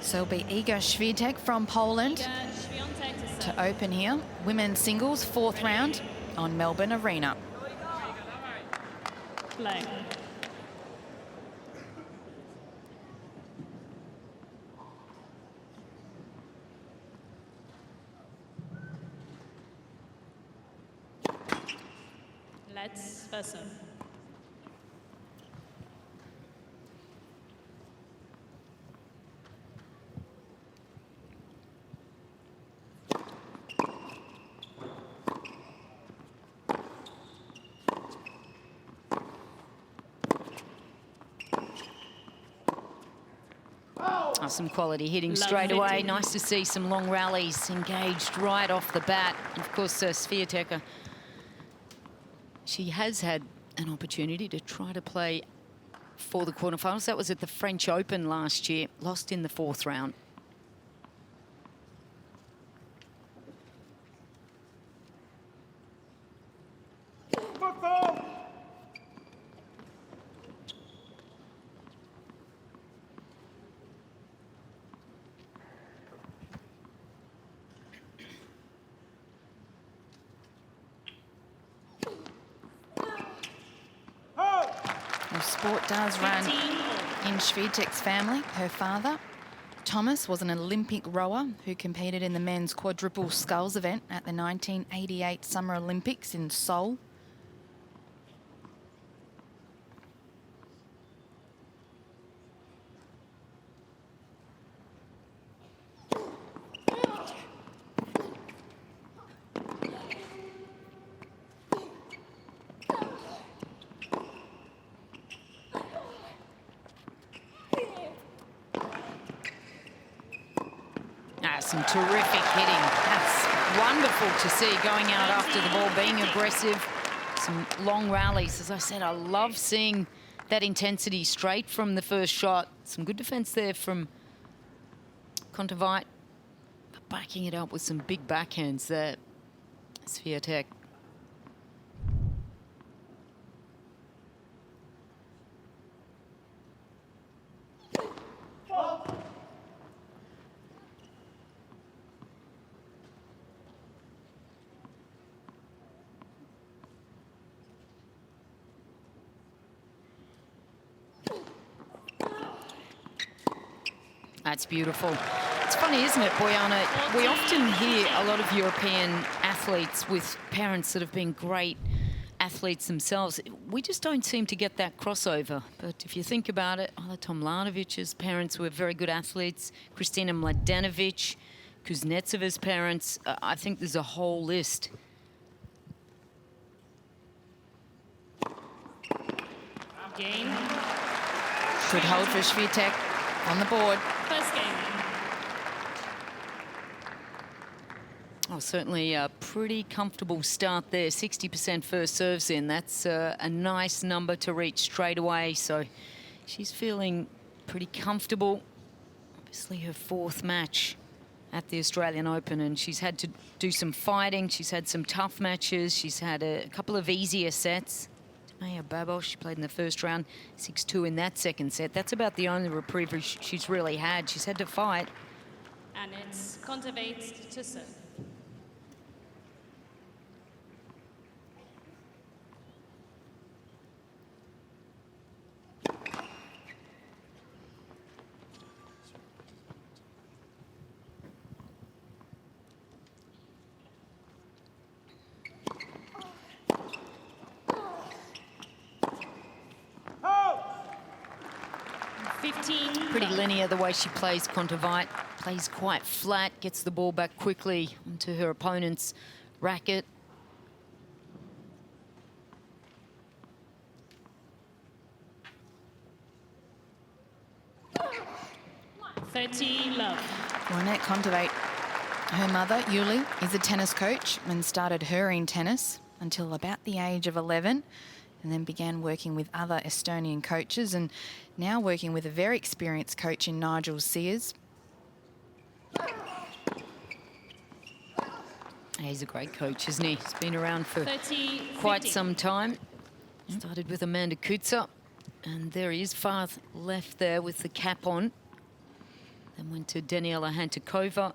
So it'll be Iga Swiatek from Poland to open here. Women's singles, 4th round on Melbourne Arena. Play. Let's first. Oh, some quality hitting straight away. Nice to see some long rallies engaged right off the bat. And of course, Swiatek, she has had an opportunity to try to play for the quarterfinals. That was at the French Open last year, lost in the 4th round. Well, sport does run in Swiatek's family. Her father, Thomas, was an Olympic rower who competed in the men's quadruple sculls event at the 1988 Summer Olympics in Seoul. Some terrific hitting. That's wonderful to see, going out after the ball, being aggressive. Some long rallies. As I said, I love seeing that intensity straight from the first shot. Some good defense there from Kontaveit, but backing it up with some big backhands there. Swiatek. That's beautiful. It's funny, isn't it, Bojana? We often hear a lot of European athletes with parents that have been great athletes themselves. We just don't seem to get that crossover. But if you think about it, Ajla Tomljanovic's parents were very good athletes. Kristina Mladenovic, Kuznetsova's parents. I think there's a whole list. Game. Good hold for Swiatek on the board. First game. Oh, certainly a pretty comfortable start there. 60% first serves in. That's a nice number to reach straight away. So she's feeling pretty comfortable. Obviously her 4th match at the Australian Open, and she's had to do some fighting. She's had some tough matches. She's had a couple of easier sets. Maya Babos, she played in the first round, 6-2 in that second set. That's about the only reprieve she's really had. She's had to fight. Anett Kontaveit to serve. Pretty linear the way she plays, Kontaveit. Plays quite flat, gets the ball back quickly onto her opponent's racket. Love. Anett Kontaveit, her mother, Yuli, is a tennis coach and started her in tennis until about the age of 11. And then began working with other Estonian coaches and now working with a very experienced coach in Nigel Sears. He's a great coach, isn't he? He's been around for 30, quite 50. some time. Started with Amanda Kutzer, and there he is, far left there with the cap on. Then went to Daniela Hantukova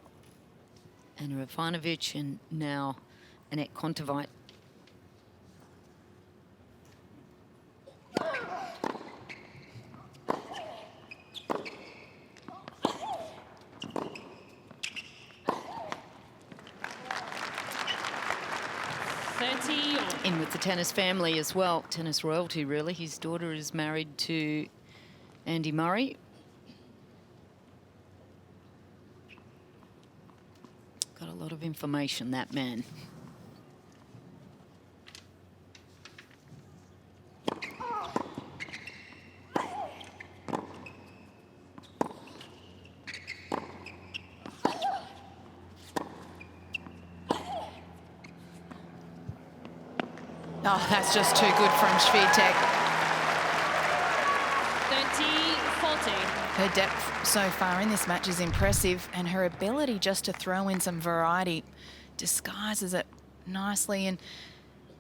and Ivanovic, and now Anett Kontaveit. In with the tennis family as well, tennis royalty really. His daughter is married to Andy Murray. Got a lot of information, that man. Oh, that's just too good from Swiatek. 30-40. Her depth so far in this match is impressive, and her ability just to throw in some variety disguises it nicely. And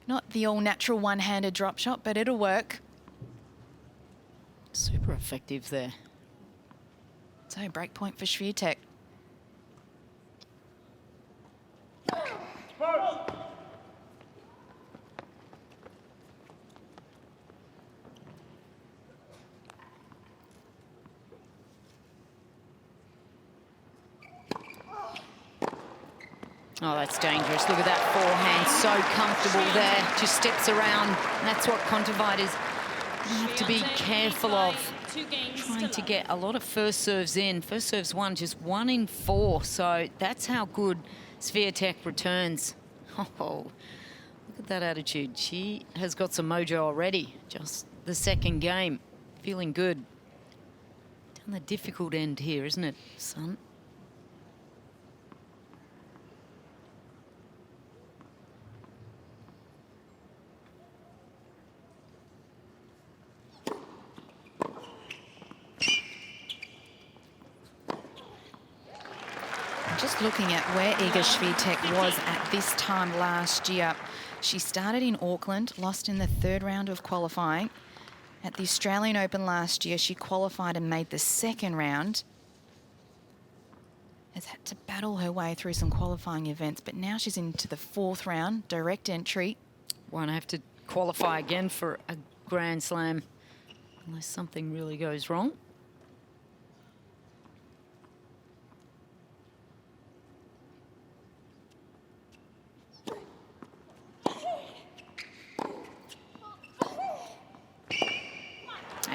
not the all-natural one-handed drop shot, but it'll work. Super effective there. So break point for Swiatek. Oh, that's dangerous. Look at that forehand, so comfortable there. Just steps around. And that's what Kontaveit is going to have to be careful of. Trying to get a lot of first serves in. First serves won, just 1 in 4. So that's how good Swiatek returns. Oh, look at that attitude. She has got some mojo already. Just the second game. Feeling good. Down the difficult end here, isn't it, son? Just looking at where Iga Swiatek was at this time last year. She started in Auckland, lost in the 3rd round of qualifying. At the Australian Open last year, she qualified and made the 2nd round. Has had to battle her way through some qualifying events, but now she's into the 4th round, direct entry. Won't have to qualify again for a Grand Slam unless something really goes wrong.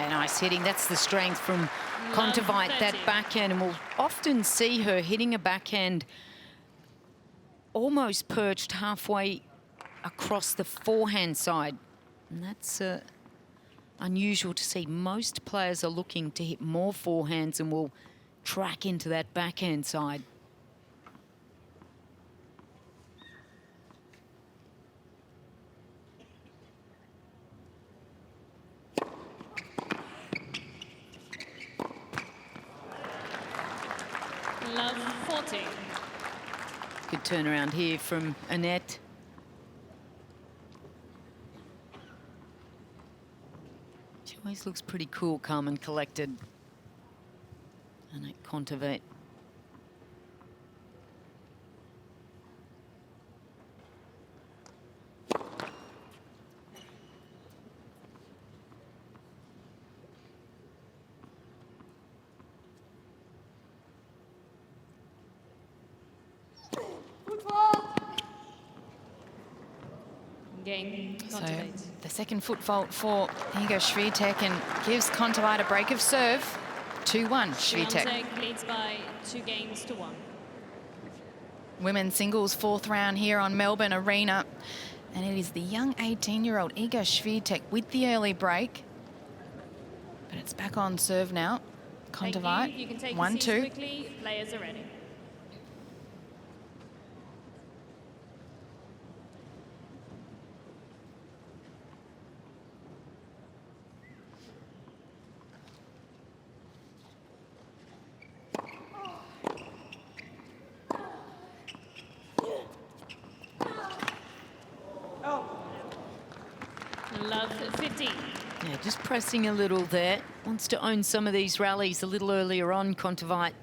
Nice hitting. That's the strength from Kontaveit, that backhand. And we'll often see her hitting a backhand almost perched halfway across the forehand side. And that's unusual to see. Most players are looking to hit more forehands and will track into that backhand side. Love 40. Good turnaround here from Anett. She always looks pretty cool, calm and collected. Anett Kontaveit. Game, So Kontaveit. the second foot fault for Iga Swiatek and gives Kontaveit a break of serve. 2-1 Swiatek. Swiatek leads by 2 games to 1. Women's singles 4th round here on Melbourne Arena. And it is the young 18-year-old Iga Swiatek with the early break. But it's back on serve now. Kontaveit, You can take 1-2. quickly. Players are ready. Love 15. Yeah, just pressing a little there. Wants to own some of these rallies a little earlier on, Kontaveit.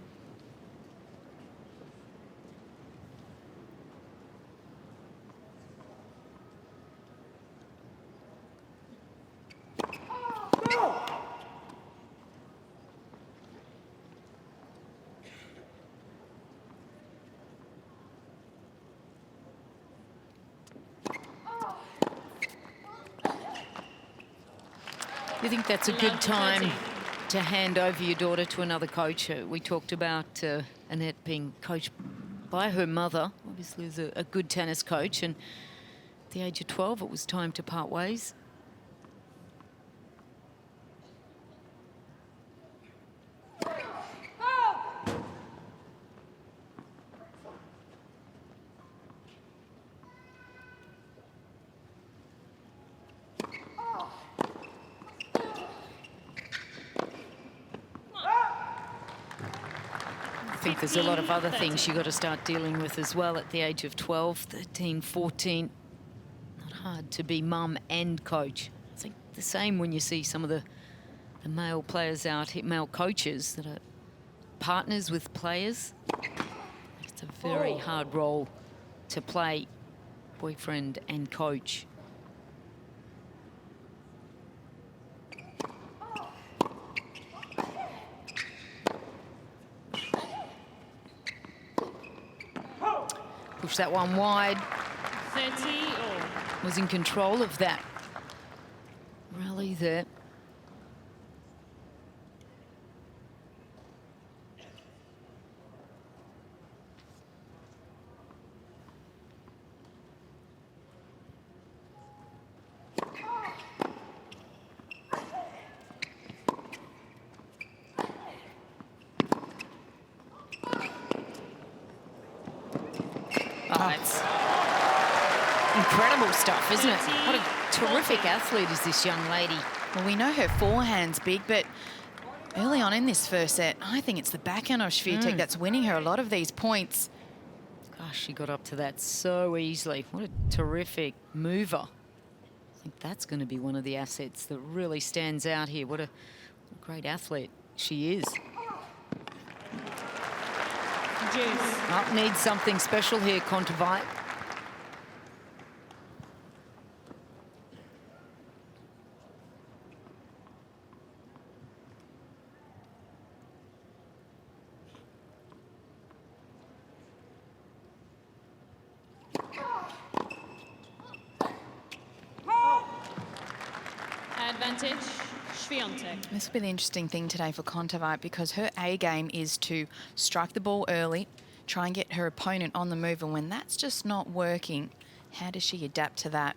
You think that's a Love good time 13. to hand over your daughter to another coach? We talked about Anett being coached by her mother, obviously as a good tennis coach, and at the age of 12 it was time to part ways. I think there's a lot of other things you got to start dealing with as well at the age of 12, 13, 14. Not hard to be mum and coach. I think the same when you see some of the male players out here, male coaches that are partners with players. It's a very hard role to play, boyfriend and coach. Push that one wide. 30-all. Was in control of that rally there. Oh, that's incredible stuff, isn't it? What a terrific athlete is this young lady. Well, we know her forehand's big, but early on in this first set, I think it's the backhand of Swiatek that's winning her a lot of these points. Gosh, she got up to that so easily. What a terrific mover. I think that's going to be one of the assets that really stands out here. What a great athlete she is. Juice. Oh, needs something special here, Kontaveit. Advantage, Swiatek. This will be the interesting thing today for Kontaveit, because her A game is to strike the ball early, try and get her opponent on the move, and when that's just not working, how does she adapt to that?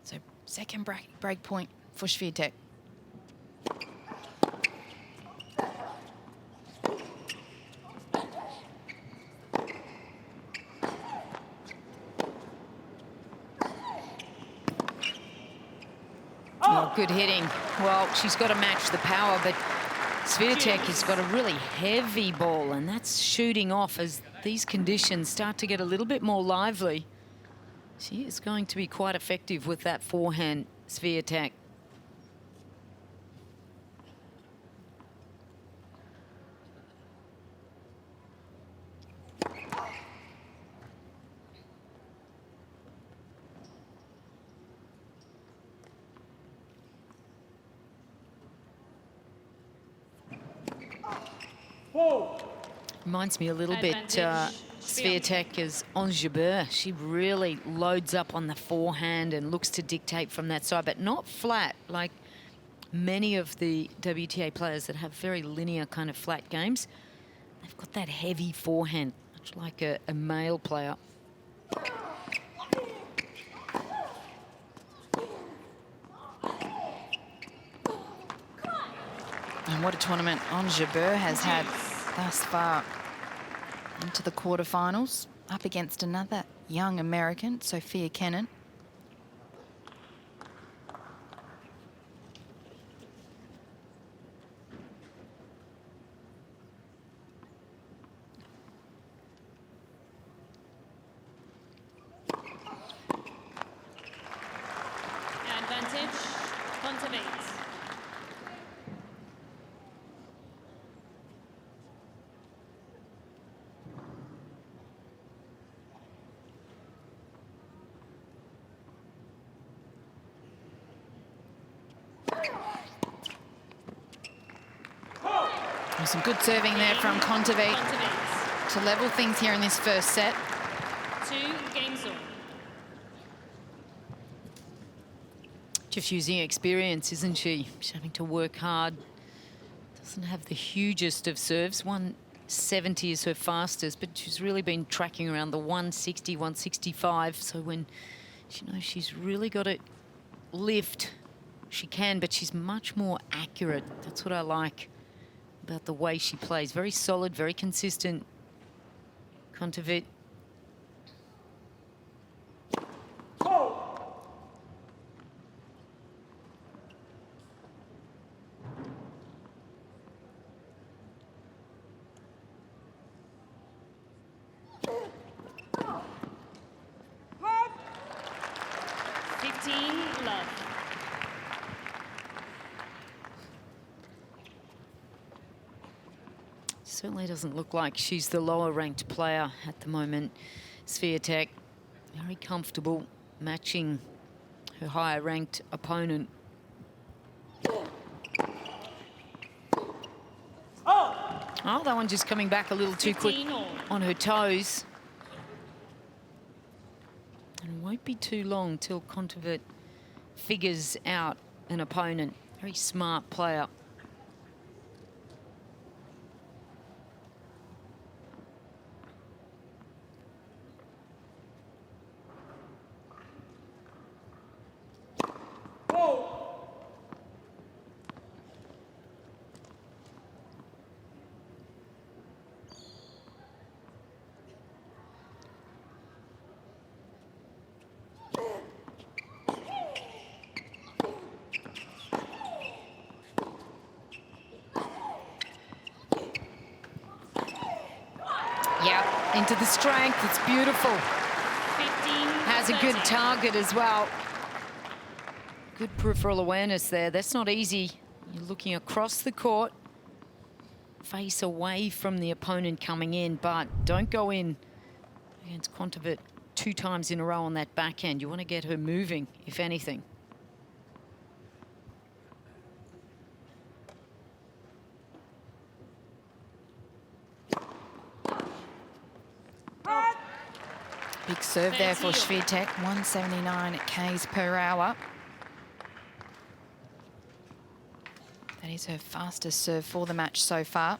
So second break point for Swiatek. Oh, good hitting. Well, she's got to match the power, but Swiatek has got a really heavy ball, and that's shooting off as these conditions start to get a little bit more lively. She is going to be quite effective with that forehand, Swiatek. Reminds me a little bit, Swiatek is on Jabeur. She really loads up on the forehand and looks to dictate from that side, but not flat like many of the WTA players that have very linear kind of flat games. They've got that heavy forehand, much like a male player. And what a tournament Ons Jabeur has had thus far. Into the quarterfinals, up against another young American, Sofia Kenin. Advantage, Kontaveit. Some good serving there from Kontaveit to level things here in this first set. 2 games all. Just using experience, isn't she? She's having to work hard. Doesn't have the hugest of serves. 170 is her fastest, but she's really been tracking around the 160, 165. So when she knows she's really got to lift, she can, but she's much more accurate. That's what I like about the way she plays. Very solid, very consistent. Kontaveit. Certainly doesn't look like she's the lower ranked player at the moment. Swiatek, very comfortable matching her higher ranked opponent. Oh, that one just coming back a little too quick on her toes. And it won't be too long till Kontaveit figures out an opponent. Very smart player. Yeah, into the strength. It's beautiful. 15, Has a good target as well. Good peripheral awareness there. That's not easy. You're looking across the court, face away from the opponent coming in, but don't go in against Kontaveit 2 times in a row on that backhand. You want to get her moving, if anything. Big serve there for Swiatek, 179 k's per hour. That is her fastest serve for the match so far.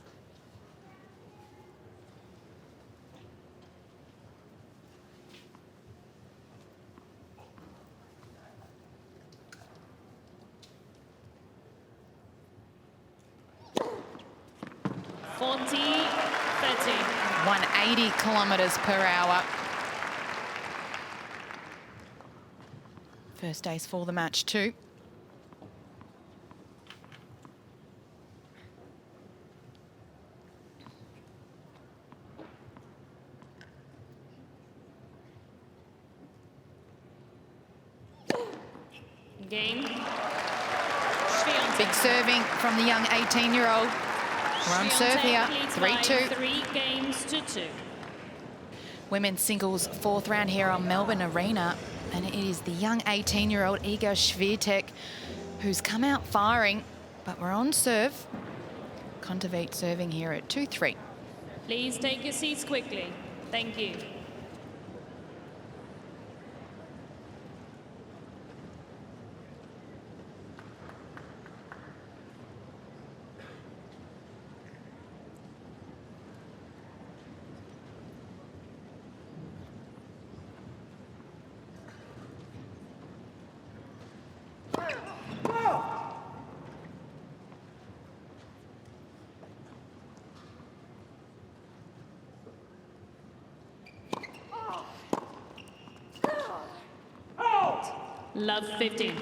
.40, 30. 180 kilometres per hour. First ace for the match too. Game. Big serving from the young 18-year-old. We're on serve here, 3-2. 3 games to 2. Women's singles 4th round here on Melbourne Arena. And it is the young 18-year-old Iga Swiatek who's come out firing, but we're on serve. Kontaveit serving here at 2-3. Please take your seats quickly. Thank you. Love 15.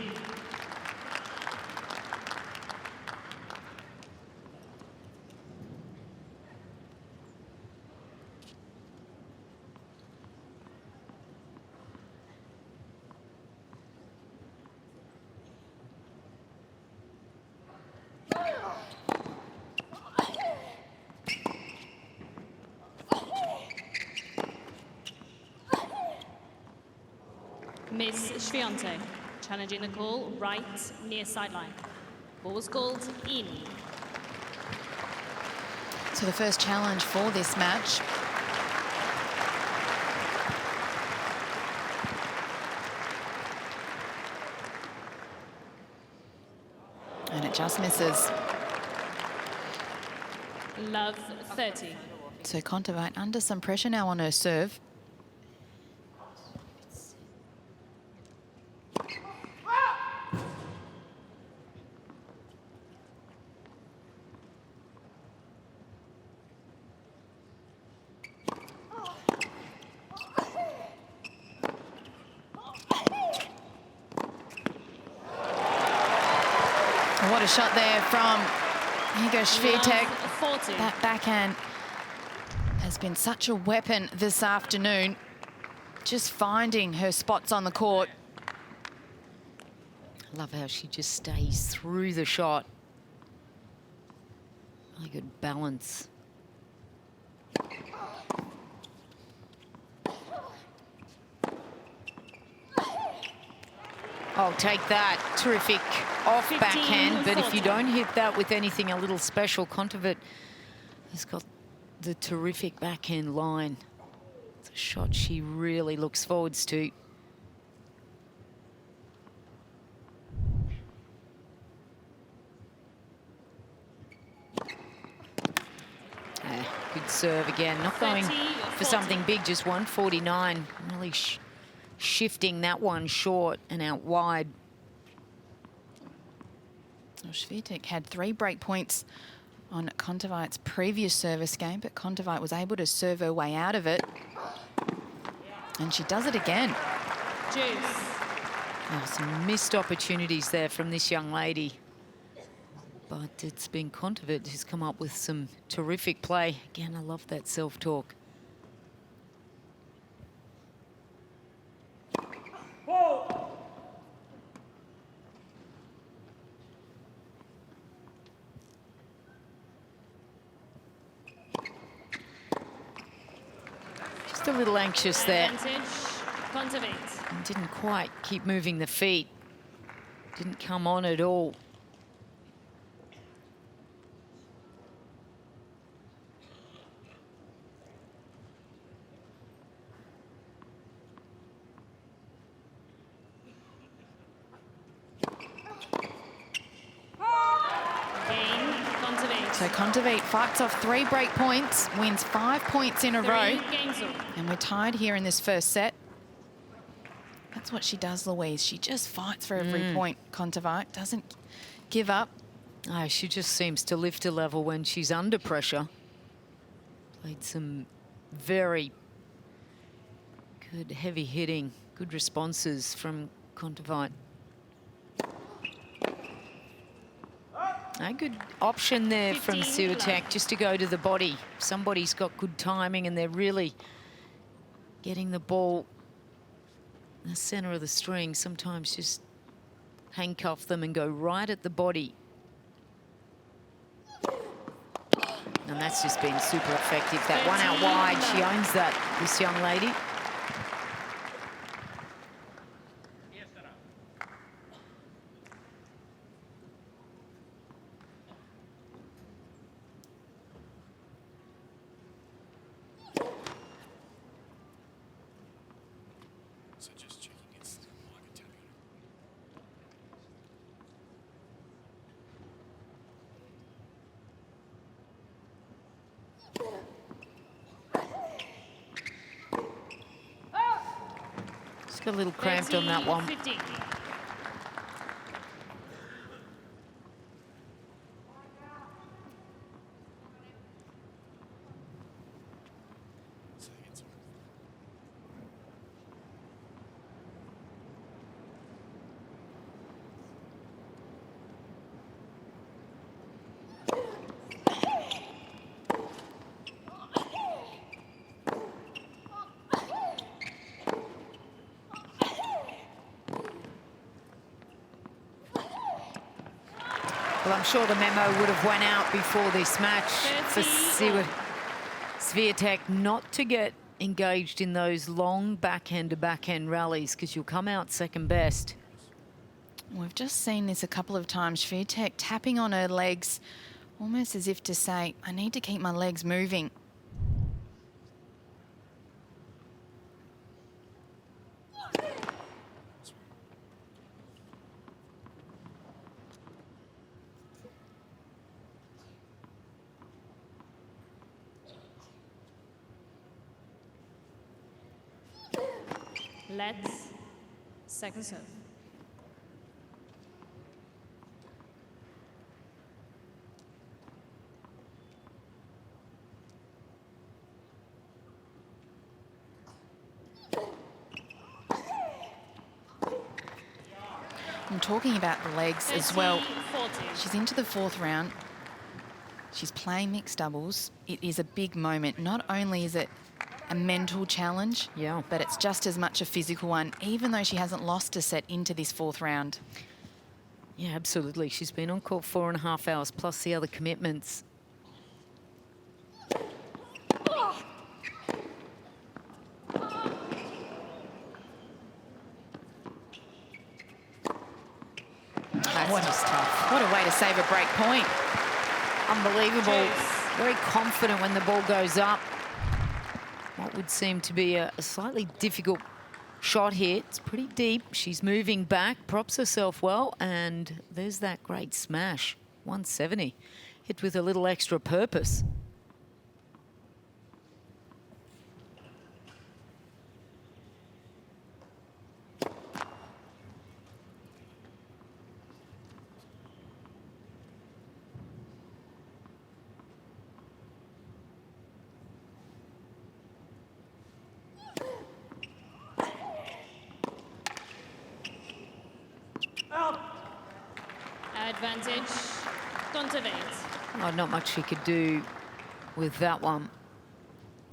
Miss Swiatek, challenging the call, right near sideline. Ball was called in. So the first challenge for this match. And it just misses. Love 30. So Kontaveit under some pressure now on her serve. What a shot there from Iga Swiatek. Love 40. That backhand has been such a weapon this afternoon. Just finding her spots on the court. I love how she just stays through the shot. Really good balance. I'll take that. Terrific off 15, backhand, but if you 40. don't hit that with anything a little special, Kontaveit has got the terrific backhand line. It's a shot she really looks forwards to. Good serve again. Not going 30, for 40. something big, just 149. Really shifting that one short and out wide. Well, Swiatek had 3 break points on Kontaveit's previous service game, but Kontaveit was able to serve her way out of it. And she does it again. Juice. Oh, some missed opportunities there from this young lady. But it's been Kontaveit who's come up with some terrific play. Again, I love that self-talk. Just a little anxious there. Advantage, Kontaveit. And didn't quite keep moving the feet. Didn't come on at all. Cain, Kontaveit. So Kontaveit fights off 3 break points, wins 5 points in a 3 row. games all. And we're tied here in this first set. That's what she does, Louise. She just fights for every point. Kontaveit doesn't give up. Oh, she just seems to lift a level when she's under pressure. Played some very good heavy hitting, good responses from Kontaveit. A good option there from 15 Swiatek just to go to the body. Somebody's got good timing and they're really getting the ball in the center of the string. Sometimes just handcuff them and go right at the body. And that's just been super effective. That one out wide, she owns that, this young lady. So just checking it's Margaret. Just got a little cramped on that one. 50. So it's Well, I'm sure the memo would have went out before this match for 30. Swiatek not to get engaged in those long backhand-to-backhand rallies because you'll come out second best. We've just seen this a couple of times. Swiatek tapping on her legs, almost as if to say, I need to keep my legs moving. Let's second serve. I'm talking about the legs as well. 30-40. She's into the 4th round. She's playing mixed doubles. It is a big moment. Not only is it a mental challenge, Yeah. but it's just as much a physical one, even though she hasn't lost a set into this 4th round. Yeah, absolutely. She's been on court 4.5 hours plus the other commitments. What is tough. What a way to save a break point. Unbelievable. Juice. Very confident when the ball goes up. What would seem to be a slightly difficult shot here. It's pretty deep. She's moving back, props herself well, and there's that great smash. 170. Hit with a little extra purpose. Advantage, Kontaveit. Oh, not much she could do with that one.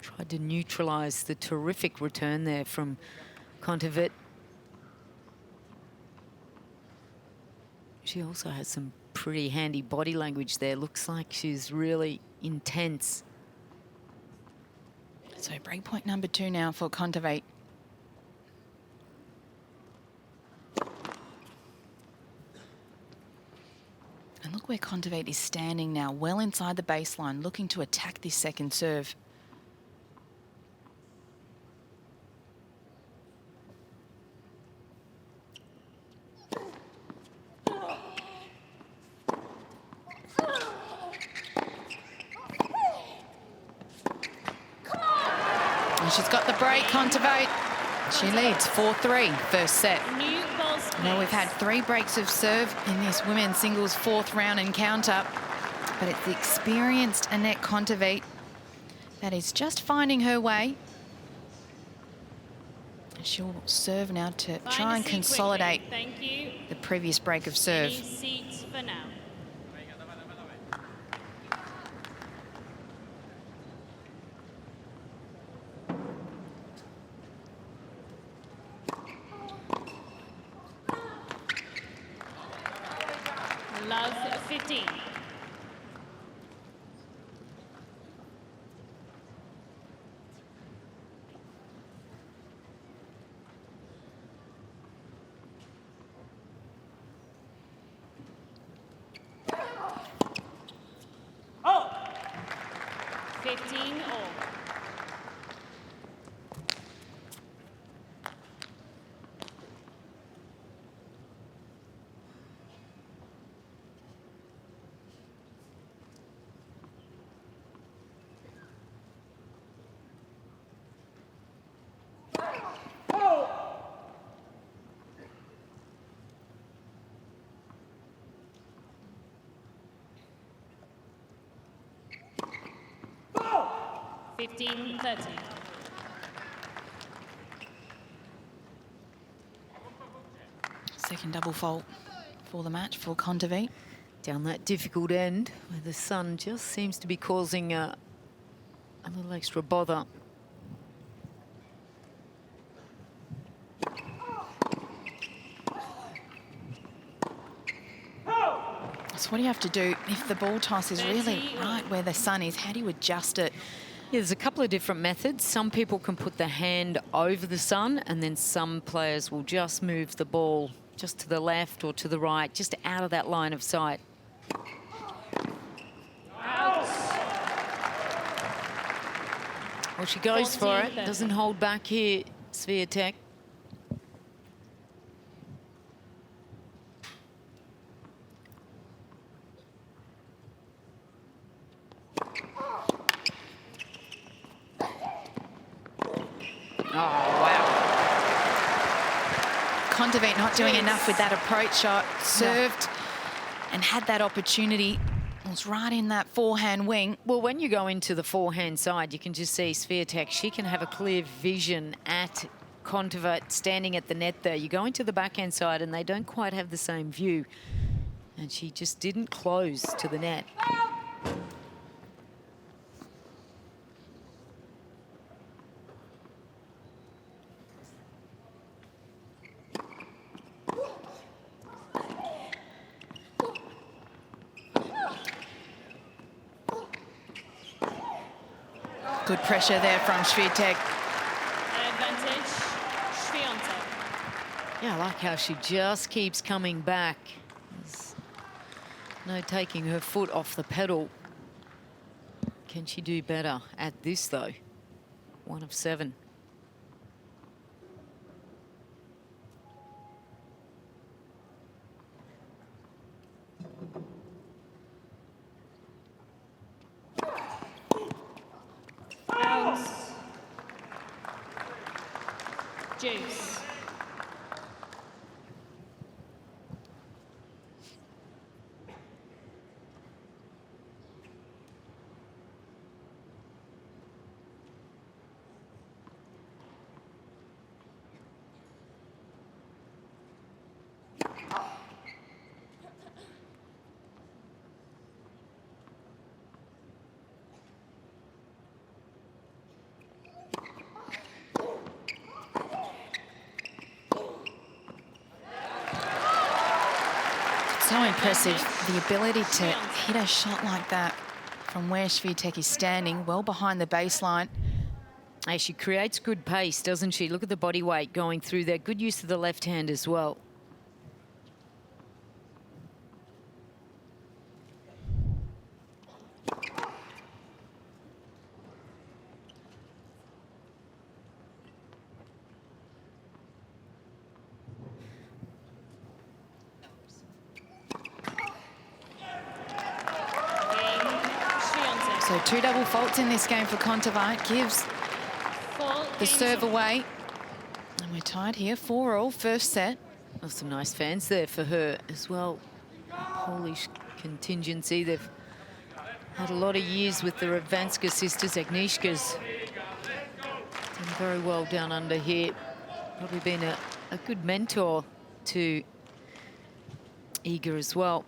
Tried to neutralise the terrific return there from Kontaveit. She also has some pretty handy body language there. Looks like she's really intense. So break point number 2 now for Kontaveit. And look where Kontaveit is standing now, well inside the baseline, looking to attack this second serve. And she's got the break, Kontaveit. She leads 4-3, first set. New balls. Well, we've had 3 breaks of serve in this women's singles 4th round encounter, but it's the experienced Anett Kontaveit that is just finding her way. She'll serve now to try and consolidate Thank you. the previous break of serve. Any seats for now. Love 15. Oh! 15 all. Oh! 15-30. Second double fault for the match for Kontaveit. Down that difficult end where the sun just seems to be causing a little extra bother. So what do you have to do if the ball toss is really 30. right where the sun is? How do you adjust it? Yeah, there's a couple of different methods. Some people can put the hand over the sun, and then some players will just move the ball just to the left or to the right, just out of that line of sight. Out. Well, she goes for it, 14-30. doesn't hold back here, Swiatek. Oh, wow. Kontaveit not doing enough with that approach shot. Served and had that opportunity. It was right in that forehand wing. Well, when you go into the forehand side, you can just see Swiatek. She can have a clear vision at Kontaveit standing at the net there. You go into the backhand side and they don't quite have the same view. And she just didn't close to the net. Good pressure there from Swiatek. Advantage, Swiatek. Yeah, I like how she just keeps coming back. There's no taking her foot off the pedal. Can she do better at this, though? 1 of 7. Out. Juice. So impressive, the ability to hit a shot like that from where Swiatek is standing, well behind the baseline. Hey, she creates good pace, doesn't she? Look at the body weight going through there. Good use of the left hand as well. So 2 double faults in this game for Kontaveit. Gives the serve away. And we're tied here, 4-all, first set. Oh, some nice fans there for her as well. Polish contingency. They've had a lot of years with the Radwanska sisters, Agnieszka's. Done very well down under here. Probably been a good mentor to Iga as well.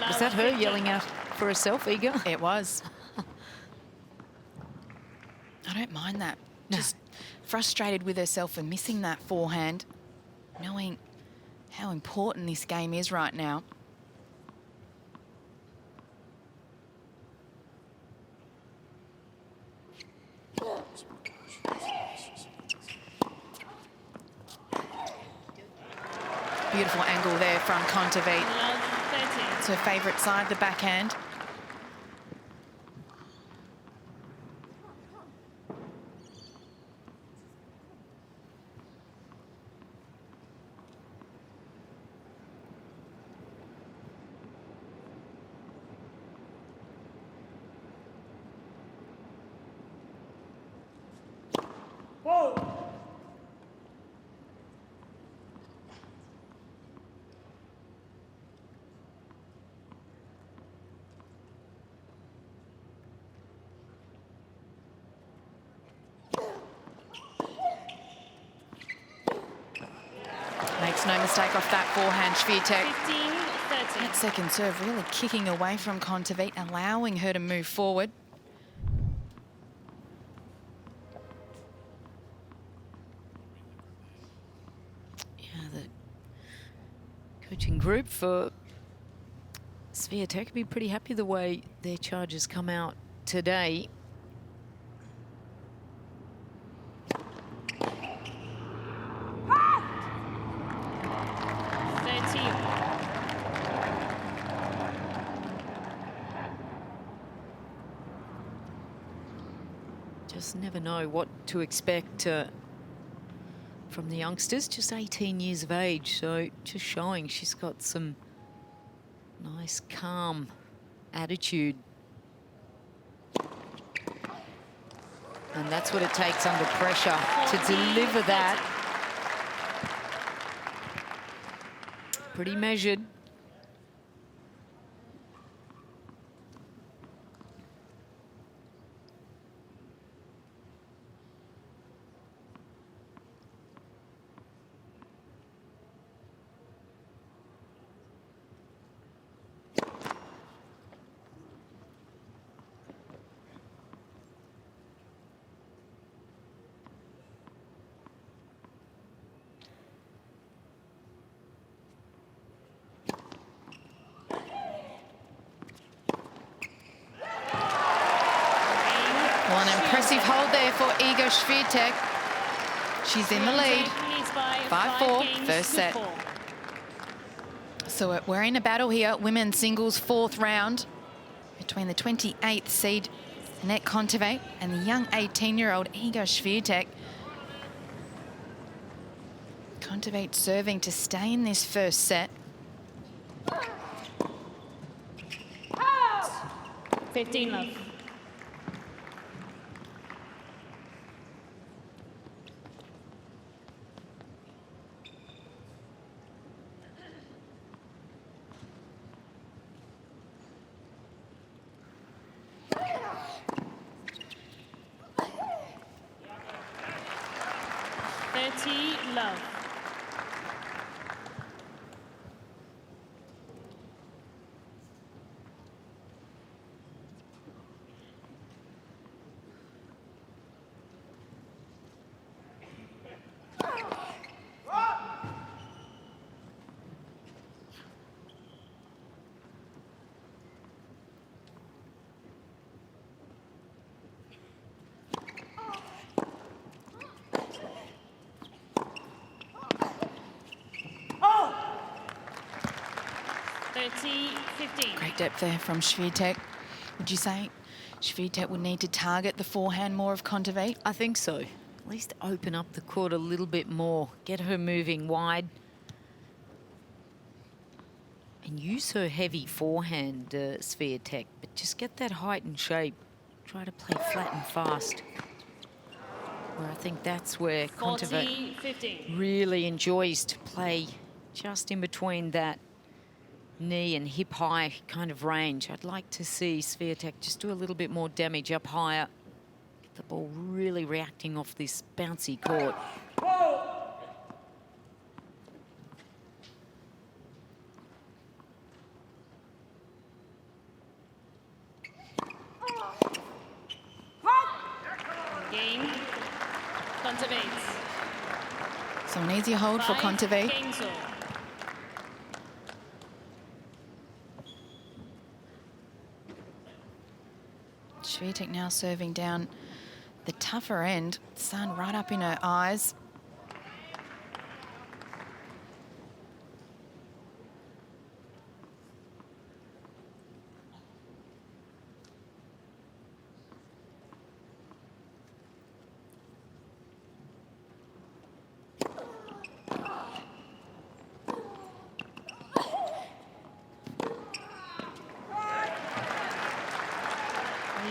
Was that her yelling out for herself, Iga? It was. I don't mind that. Just frustrated with herself for missing that forehand, knowing how important this game is right now. Beautiful angle there from Kontaveit. It's her favourite side, the backhand. Makes no mistake off that forehand, Swiatek. 15-13. That second serve really kicking away from Kontaveit, allowing her to move forward. Yeah, the coaching group for Swiatek will be pretty happy the way their charges come out today. Just never know what to expect from the youngsters, just 18 years of age. So just showing she's got some nice, calm attitude. And that's what it takes under pressure to deliver that. Pretty measured. Well, an impressive hold there for Iga Swiatek. She's in the lead. 5-4, first set. So we're in a battle here, women's singles fourth round, between the 28th seed Anett Kontaveit and the young 18-year-old Iga Swiatek. Kontaveit serving to stay in this first set. 15 love. Love. Great depth there from Swiatek. Would you say Swiatek would need to target the forehand more of Kontaveit? I think so. At least open up the court a little bit more. Get her moving wide. And use her heavy forehand, Swiatek. But just get that height and shape. Try to play flat and fast. Where I think that's where Kontaveit really enjoys to play just in between that knee and hip high kind of range. I'd like to see Swiatek just do a little bit more damage up higher. Get the ball really reacting off this bouncy court. Game. Kontaveit. So an easy hold for Kontaveit. Swiatek now serving down the tougher end. Sun right up in her eyes.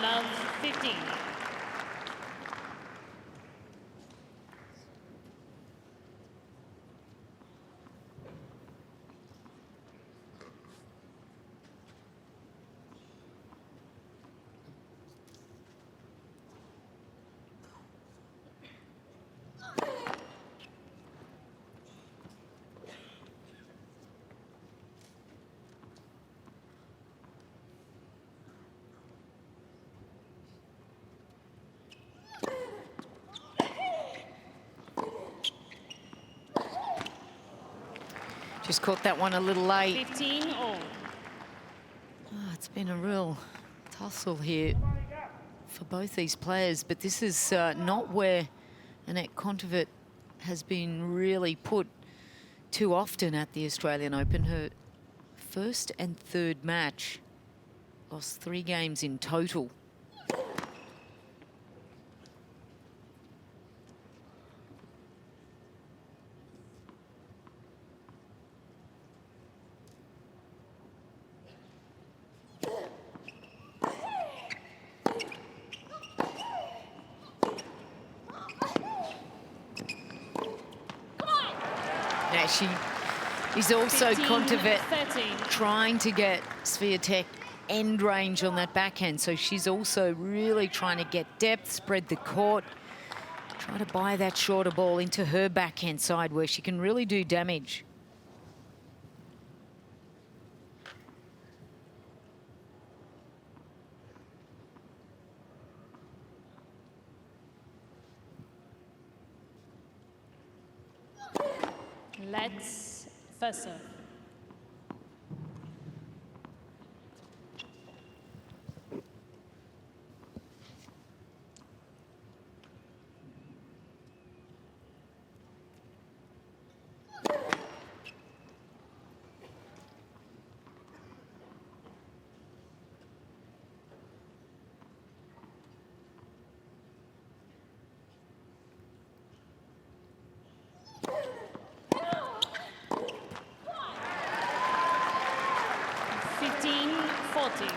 Love 15. Just caught that one a little late. 15 all. Oh, it's been a real tussle here for both these players, but this is not where Anett Kontaveit has been really put too often at the Australian Open. Her first and third match, lost 3 games in total. Yeah, she is also 15, Kontaveit 13. trying to get Swiatek end range on that backhand. So she's also really trying to get depth, spread the court, try to buy that shorter ball into her backhand side where she can really do damage. Let's first serve.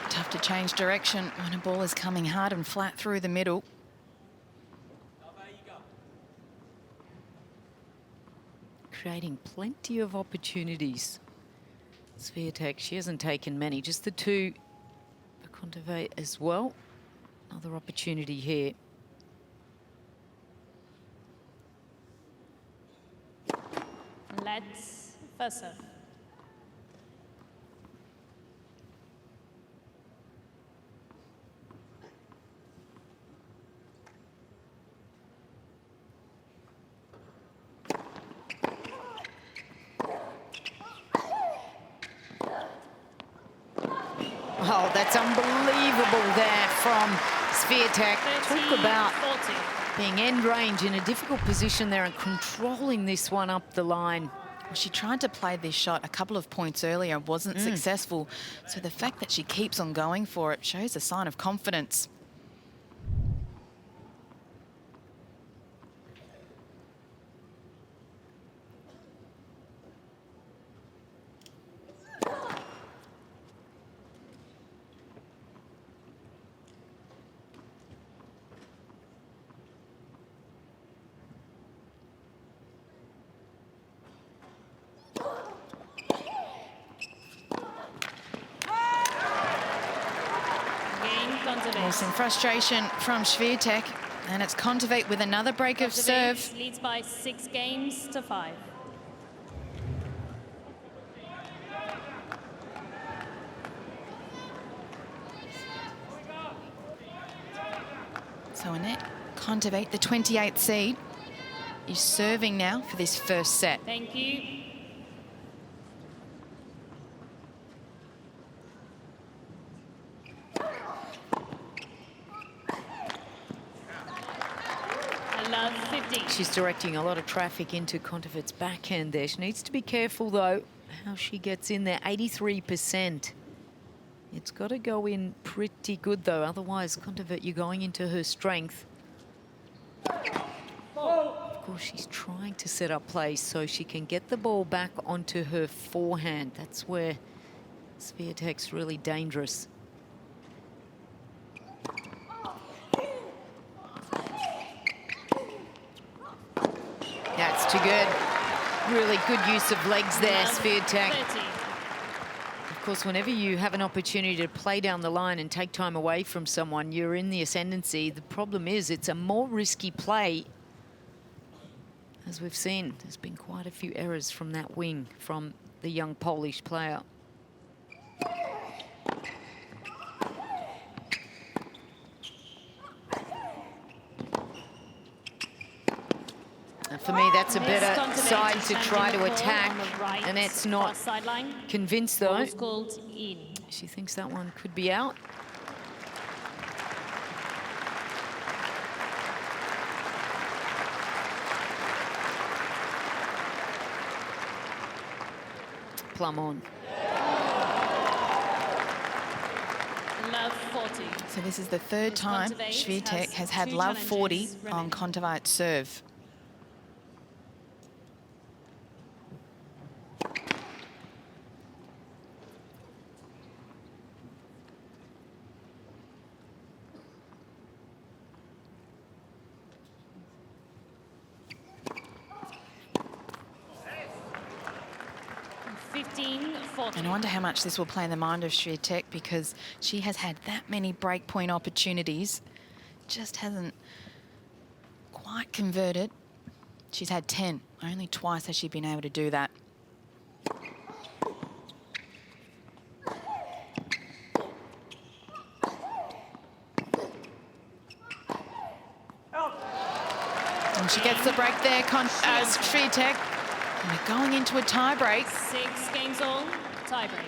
Tough to change direction when a ball is coming hard and flat through the middle. Creating plenty of opportunities. Swiatek, she hasn't taken many, just the two for Kontaveit as well. Another opportunity here. Let's first serve. Oh, that's unbelievable there from Swiatek. 13, Talk about 14. being end range in a difficult position there and controlling this one up the line. She tried to play this shot a couple of points earlier, wasn't successful. So the fact that she keeps on going for it shows a sign of confidence. Some frustration from Swiatek, and it's Kontaveit with another break of serve. Leads by 6 games to 5. So Anett Kontaveit, the 28th seed, is serving now for this first set. Thank you. She's directing a lot of traffic into Kontaveit's backhand there. She needs to be careful, though, how she gets in there. 83%. It's got to go in pretty good, though. Otherwise, Kontaveit, you're going into her strength. Of course, she's trying to set up play so she can get the ball back onto her forehand. That's where Swiatek's really dangerous. That's too good. Really good use of legs there, Swiatek. Of course, whenever you have an opportunity to play down the line and take time away from someone, you're in the ascendancy. The problem is it's a more risky play. As we've seen, there's been quite a few errors from that wing from the young Polish player. For me, that's a better side to try to attack. Anett's not convinced, though. She thinks that one could be out. Plumb on. Love 40. So this is the third time Swiatek has had love 40 on Kontaveit's serve. 15-14. And I wonder how much this will play in the mind of Swiatek, because she has had that many breakpoint opportunities, just hasn't quite converted. She's had 10. Only twice has she been able to do that. And she gets the break there, Swiatek. And we're going into a tie break. 6 games all, tie break.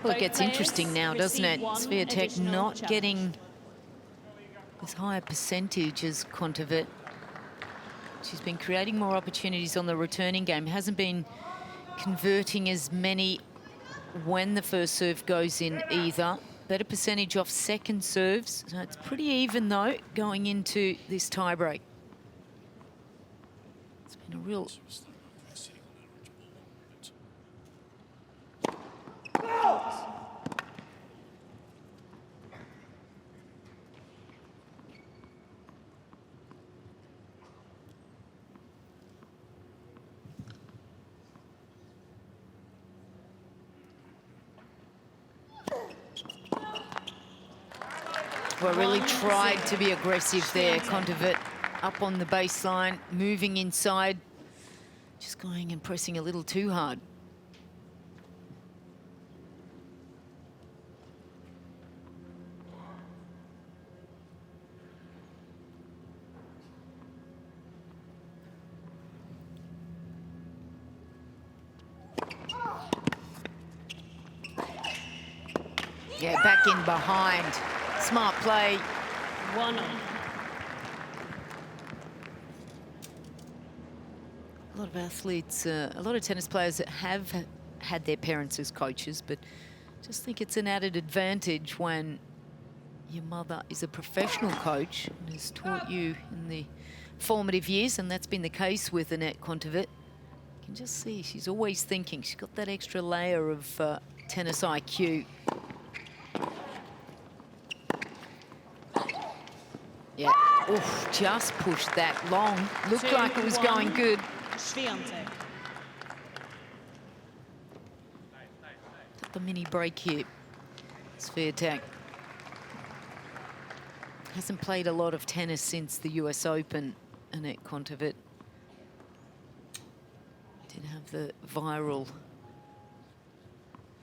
Well, it Both gets players interesting now, doesn't receive it? one Swiatek additional not challenge. getting as high a percentage as Kontaveit. She's been creating more opportunities on the returning game. Hasn't been converting as many when the first serve goes in either. Better percentage off second serves. So it's pretty even, though, going into this tie-break. It's been a real... Well, really tried to be aggressive there. Kontaveit up on the baseline, moving inside, just going and pressing a little too hard. Yeah, back in behind. Smart play. 1-0. A lot of athletes, a lot of tennis players that have had their parents as coaches, but just think it's an added advantage when your mother is a professional coach and has taught you in the formative years, and that's been the case with Anett Kontaveit. You can just see she's always thinking. She's got that extra layer of tennis IQ. Yeah, oof, just pushed that long. Looked like it was going good. Swiatek. Got the mini break here. Swiatek hasn't played a lot of tennis since the US Open. Anett Kontaveit did have the viral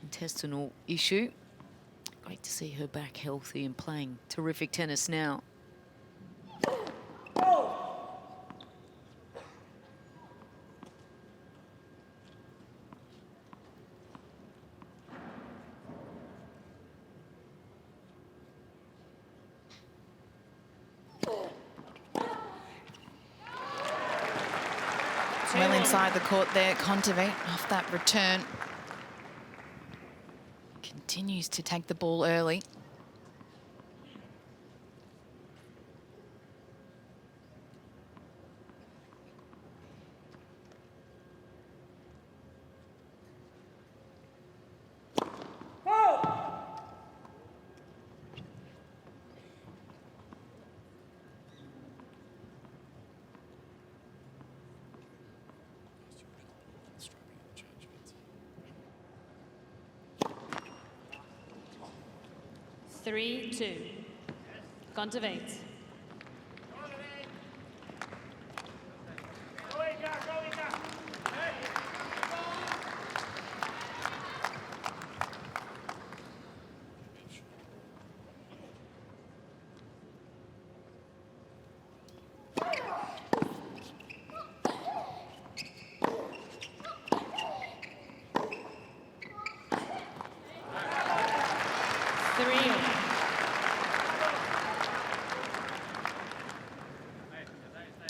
intestinal issue. Great to see her back healthy and playing terrific tennis now. Well inside the court there, Kontaveit off that return. Continues to take the ball early. Three, 2. Kontaveit.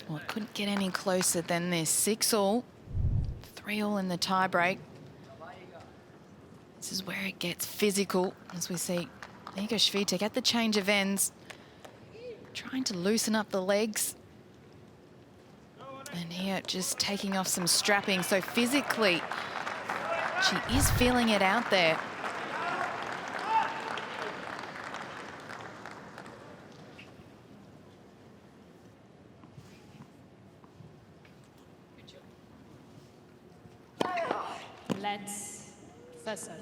Well, it couldn't get any closer than this. 6-all, 3-all in the tie break. This is where it gets physical, as we see Iga Swiatek at the change of ends, trying to loosen up the legs. And here, just taking off some strapping. So physically, she is feeling it out there. Let's First serve.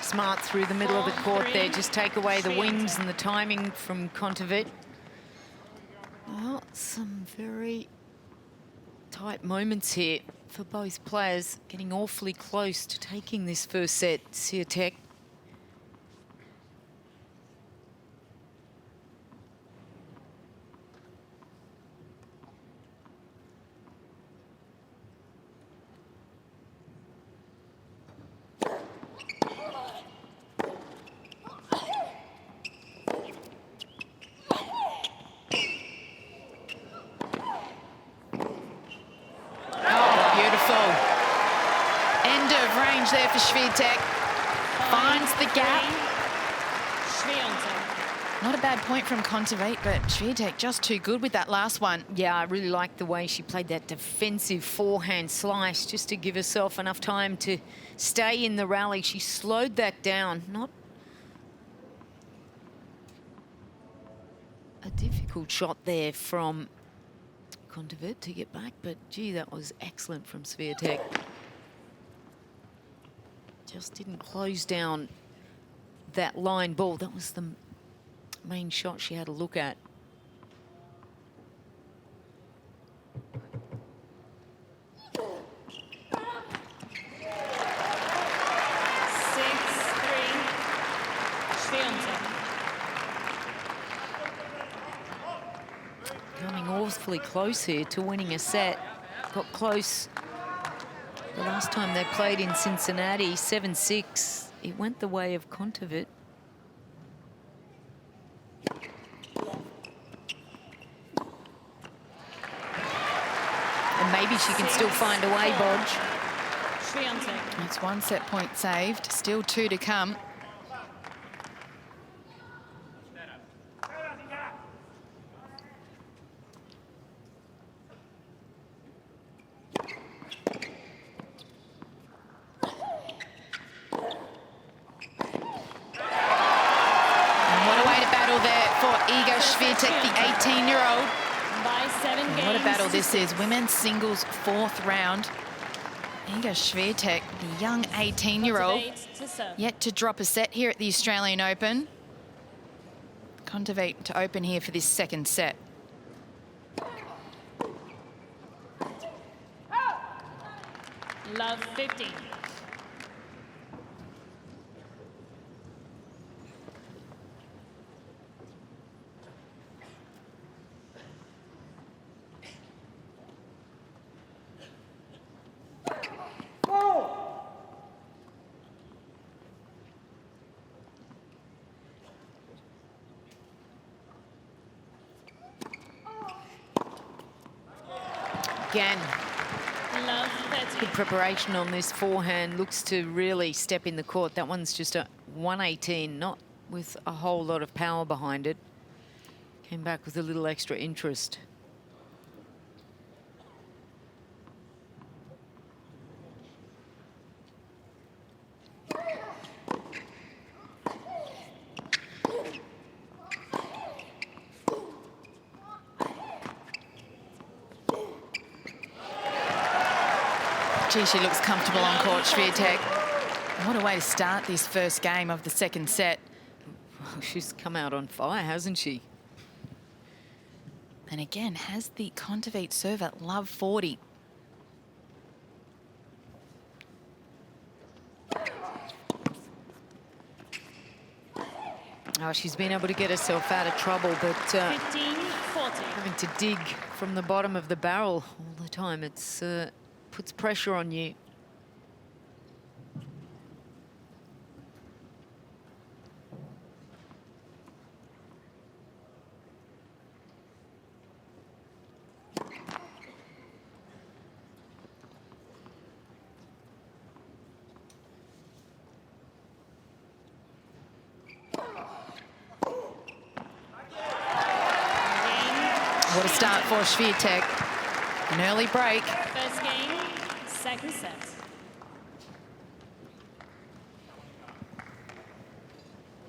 Smart through the middle of the court there. Just take away the Swiatek. wings and the timing from Kontaveit. Well, some very tight moments here for both players, getting awfully close to taking this first set. Swiatek. End of range there for Swiatek. Finds the gap. Swiatek. Not a bad point from Kontaveit, but Swiatek just too good with that last one. Yeah, I really like the way she played that defensive forehand slice just to give herself enough time to stay in the rally. She slowed that down. Not a difficult shot there from Kontaveit to get back, but gee, that was excellent from Swiatek. Just didn't close down that line ball. That was the main shot she had a look at. Coming awfully close here to winning a set. Got close the last time they played in Cincinnati, 7-6. It went the way of Kontaveit. And maybe she can still find a way, Bodge. That's one set point saved. Still two to come. Iga Swiatek, the 18-year-old. What a battle this is. Women's singles fourth round. Iga Swiatek, the young 18-year-old, yet to drop a set here at the Australian Open. Kontaveit to open here for this second set. Love 15. Again, good preparation on this forehand. Looks to really step in the court. That one's just a 118, not with a whole lot of power behind it. Came back with a little extra interest. Gee, she looks comfortable on court, Swiatek. What a way to start this first game of the second set. She's come out on fire, hasn't she? And again, has the Kontaveit server love 40. Oh, she's been able to get herself out of trouble, but 15-40. having to dig from the bottom of the barrel all the time, it's puts pressure on you. What a start for Swiatek. An early break. First game, second set.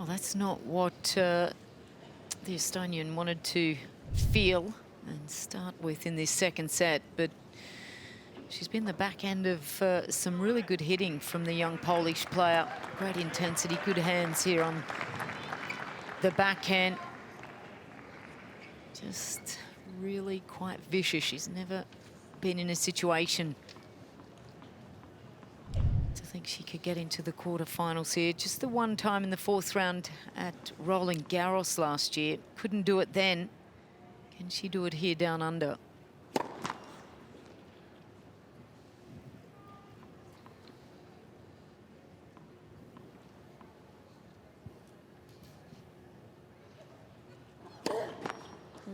that's not what the Estonian wanted to feel and start with in this second set, but she's been the back end of some really good hitting from the young Polish player. Great intensity, good hands here on the backhand. Just really quite vicious. She's never been in a situation to think she could get into the quarterfinals here. Just the one time in the 4th round at Roland Garros last year. Couldn't do it then. Can she do it here down under?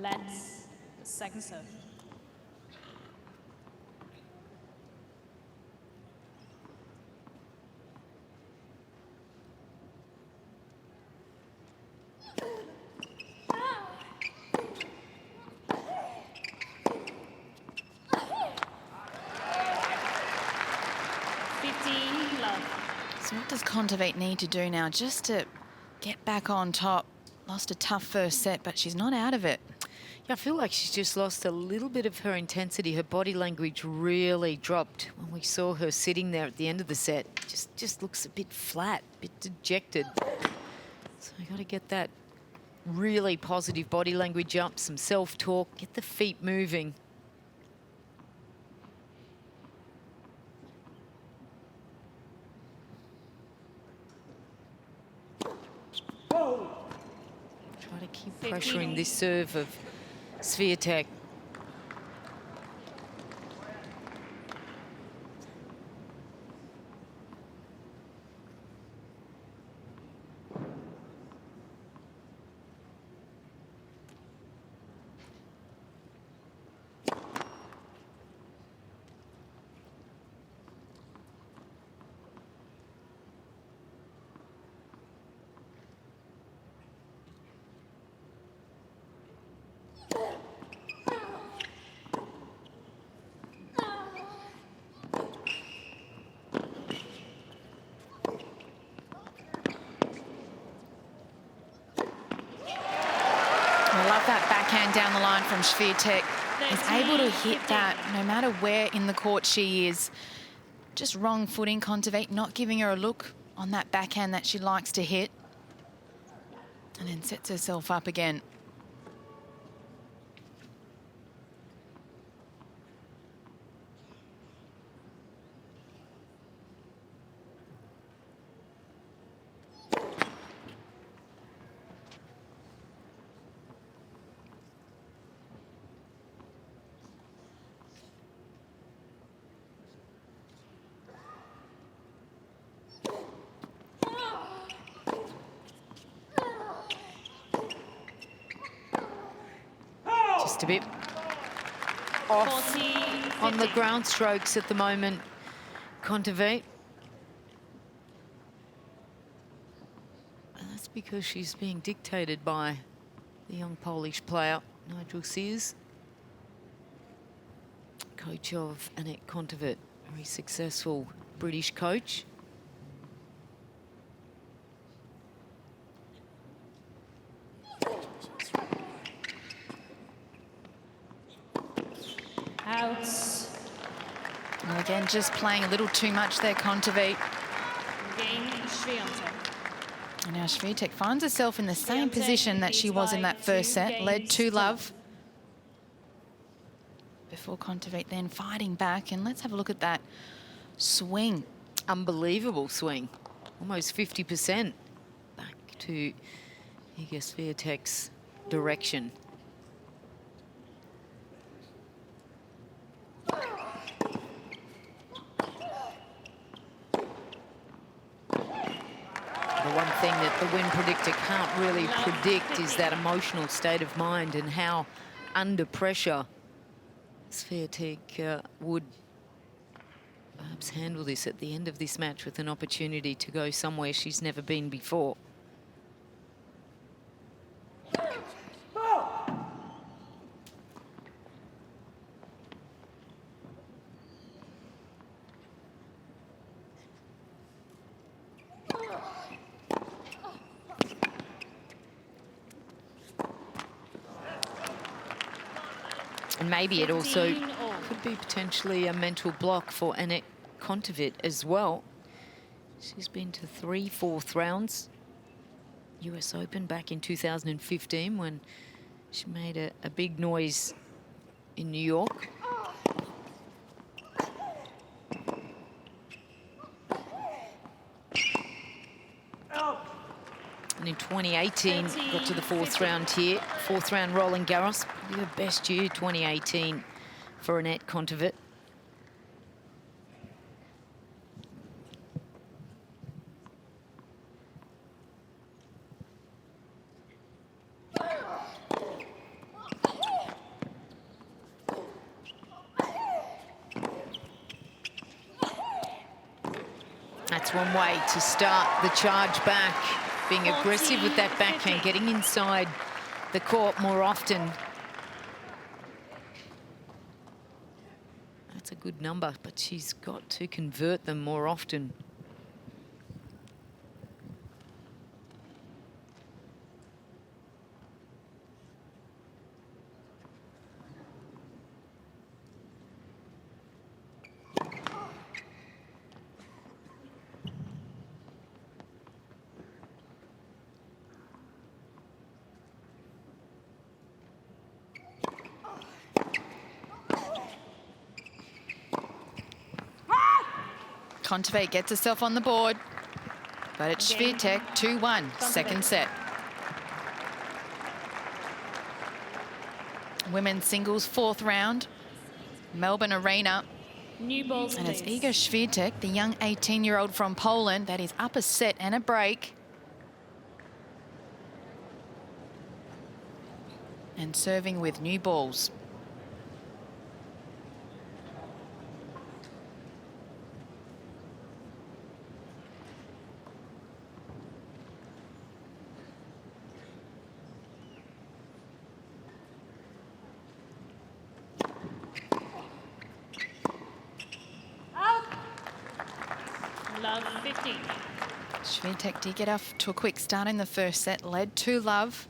Let's second serve. So what does Kontaveit need to do now just to get back on top? Lost a tough first set, but she's not out of it. Yeah, I feel like she's just lost a little bit of her intensity. Her body language really dropped when we saw her sitting there at the end of the set. Just looks a bit flat, a bit dejected. So you got to get that really positive body language up, some self-talk, get the feet moving. Try to keep pressuring this serve of Swiatek. Down the line from Swiatek, is able to hit that no matter where in the court she is. Just wrong footing, Kontaveit, not giving her a look on that backhand that she likes to hit. And then sets herself up again. Just a bit off on the ground strokes at the moment, Kontaveit. And that's because she's being dictated by the young Polish player, Nigel Sears, coach of Anett Kontaveit, very successful British coach. Well, again, just playing a little too much there, Kontaveit. And now Swiatek finds herself in the same position that she was in that first set, led 2-love. Before Kontaveit then fighting back. And let's have a look at that swing. Unbelievable swing. Almost 50% back to Iga Swiatek's direction. The one thing that the win predictor can't really predict is that emotional state of mind and how under pressure Swiatek would perhaps handle this at the end of this match with an opportunity to go somewhere she's never been before. And maybe it also 15 all. could be potentially a mental block for Anett Kontaveit as well. She's been to 3 fourth rounds. US Open back in 2015 when she made a big noise in New York. And in 2018, got to the fourth round here. Fourth round Roland Garros. Probably the best year, 2018, for Anett Kontaveit. That's one way to start the charge back. Being aggressive with that backhand, getting inside the court more often. That's a good number, but she's got to convert them more often. Kontaveit gets herself on the board, but it's Swiatek 2-1, second set. Women's singles fourth round, Melbourne Arena. New balls, And it's please. Iga Swiatek, the young 18-year-old from Poland, that is up a set and a break. And serving with new balls. Love 15. Swiatek did get off to a quick start in the first set, led to love.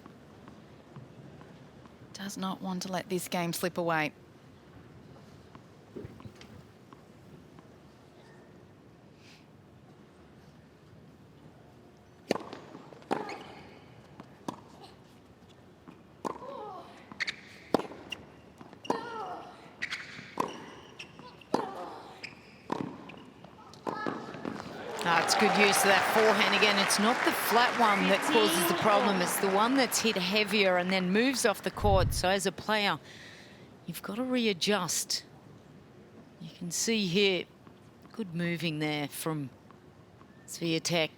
Does not want to let this game slip away. It's good use of that forehand again. It's not the flat one that causes the problem. It's the one that's hit heavier and then moves off the court. So as a player, you've got to readjust. You can see here, good moving there from Swiatek.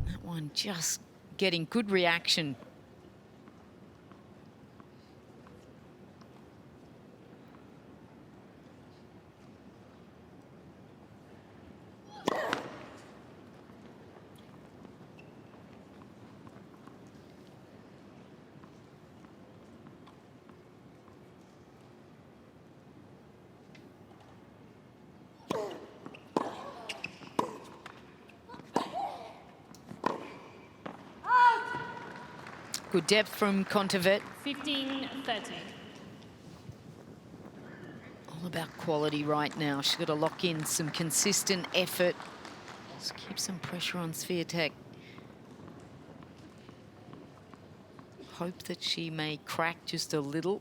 That one just getting good reaction. Good depth from Kontaveit. 15-30. All about quality right now. She's got to lock in some consistent effort. Just keep some pressure on Swiatek. Hope that she may crack just a little.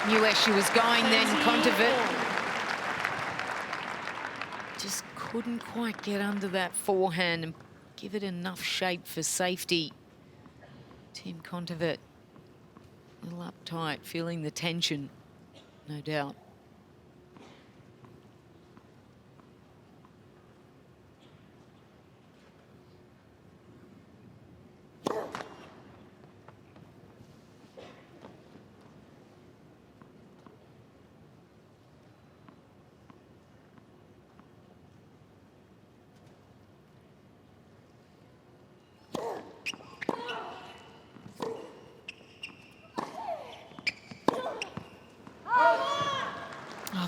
Knew where she was going then, Kontaveit. Just couldn't quite get under that forehand and give it enough shape for safety. Team Kontaveit, a little uptight, feeling the tension, no doubt.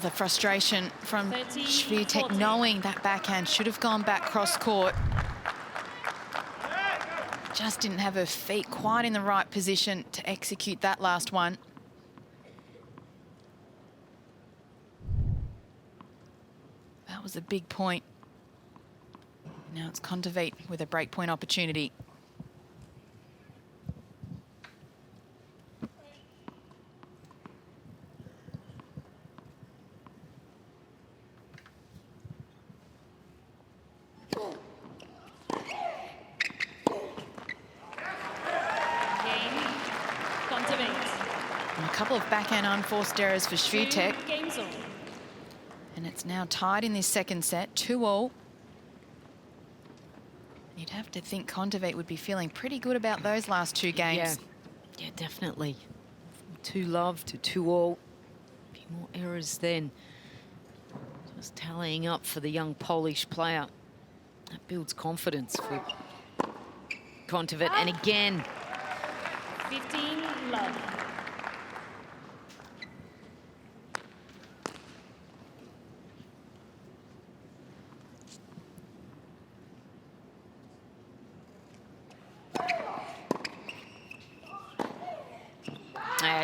the frustration from 30, Swiatek 40. knowing that backhand should have gone back cross court. Just didn't have her feet quite in the right position to execute that last one. That was a big point. Now it's Kontaveit with a break point opportunity. A couple of backhand unforced errors for Swiatek. And it's now tied in this second set, 2-all. You'd have to think Kontaveit would be feeling pretty good about those last two games. Yeah, definitely. 2-love to 2-all. A few more errors then. Just tallying up for the young Polish player. That builds confidence for Kontaveit. And again, 15-love.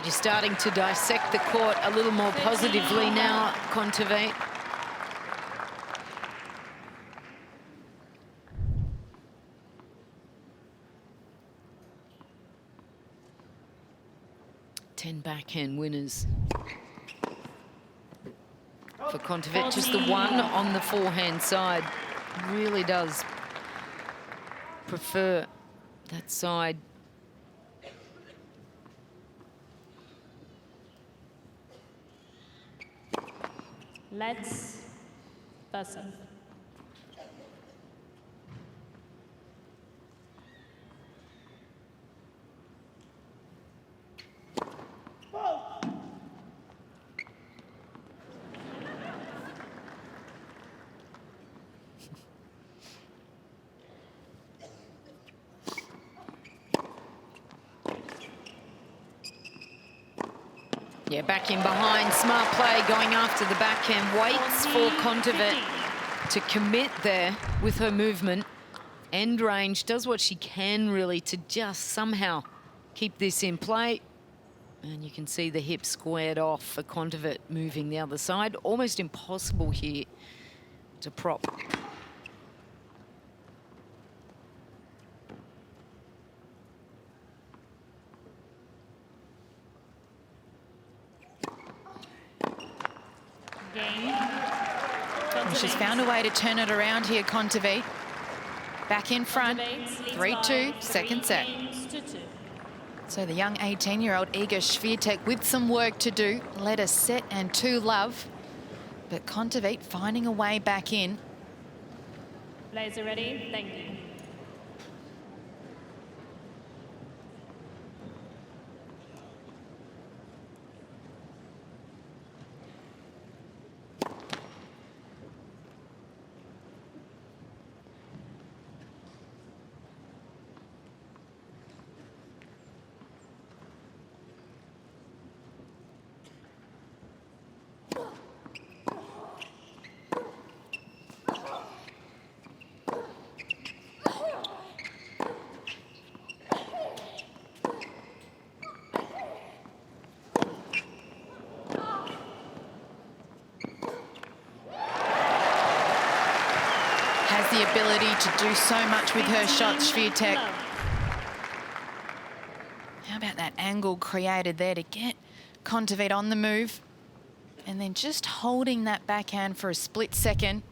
Just starting to dissect the court a little more positively now, Kontaveit. Ten backhand winners for Kontaveit. Just the one on the forehand side. Really does prefer that side. Let's Versa. Yeah, back in behind, smart play going after the backhand. Waits for Kontaveit to commit there with her movement. End range, does what she can really to just somehow keep this in play. And you can see the hip squared off for Kontaveit moving the other side. Almost impossible here to prop. And she's found a way to turn it around here, Kontaveit. Back in front, 3-2, second set. So the young 18-year-old Iga Swiatek with some work to do. Led a set and 2-love. But Kontaveit finding a way back in. Players are ready, thank you. The ability to do so much with her shots, Swiatek. How about that angle created there to get Kontaveit on the move and then just holding that backhand for a split second.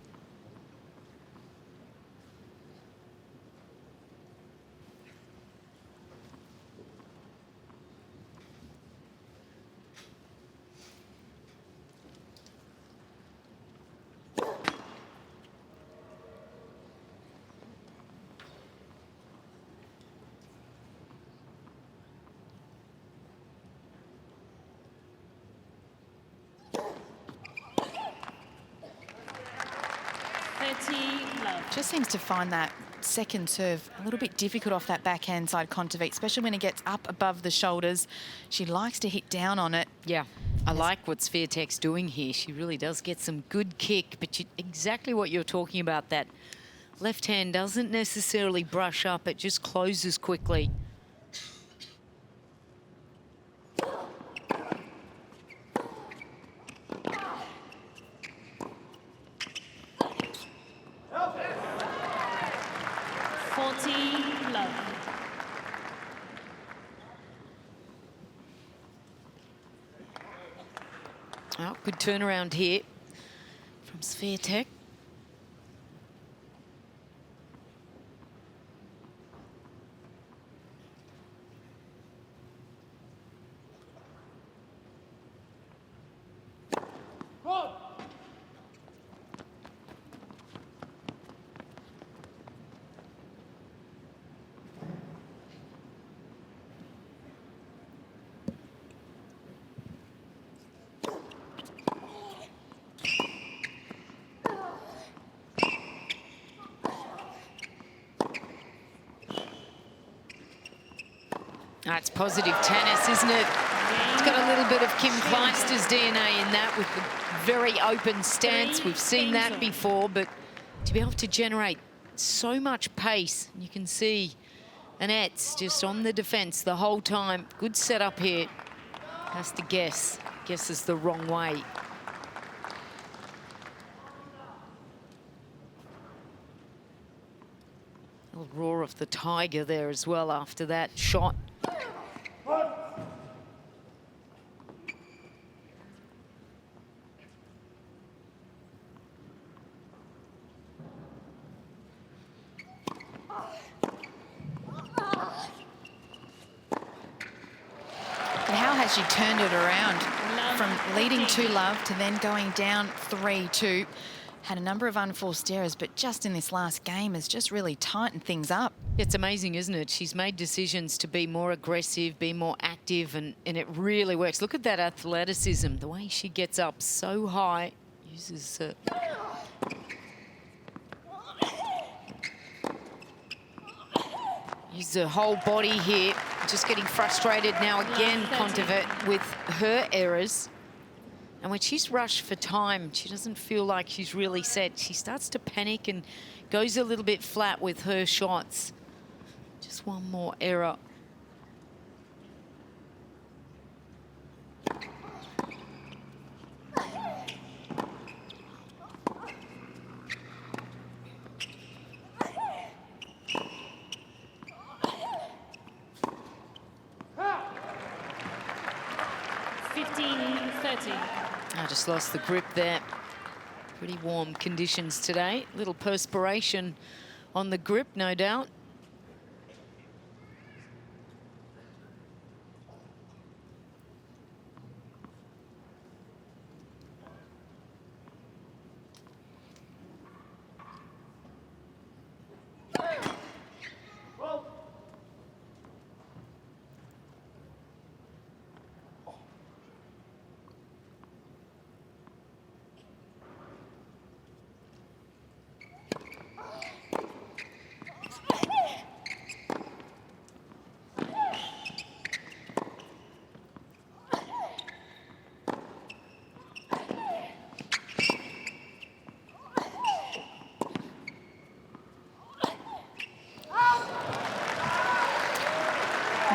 Just seems to find that second serve a little bit difficult off that backhand side, Kontaveit, especially when it gets up above the shoulders. She likes to hit down on it. Yeah, I like what Swiatek's doing here. She really does get some good kick, but exactly what you're talking about, that left hand doesn't necessarily brush up, it just closes quickly. Oh, good turnaround here from Swiatek. That's positive tennis, isn't it? It's got a little bit of Kim Kleister's DNA in that, with the very open stance. We've seen that before, but to be able to generate so much pace, you can see Anett's just on the defence the whole time. Good setup here. Has to guesses the wrong way. A roar of the tiger there as well after that shot. But how has she turned it around from leading 2-love to then going down 3-2? Had a number of unforced errors, but just in this last game has just really tightened things up. It's amazing, isn't it? She's made decisions to be more aggressive, be more active, and it really works. Look at that athleticism, the way she gets up so high, uses uses her whole body here. Just getting frustrated now again, Kontaveit, with her errors. And when she's rushed for time, she doesn't feel like she's really set. She starts to panic and goes a little bit flat with her shots. Just one more error. I just lost the grip there. Pretty warm conditions today. Little perspiration on the grip, no doubt.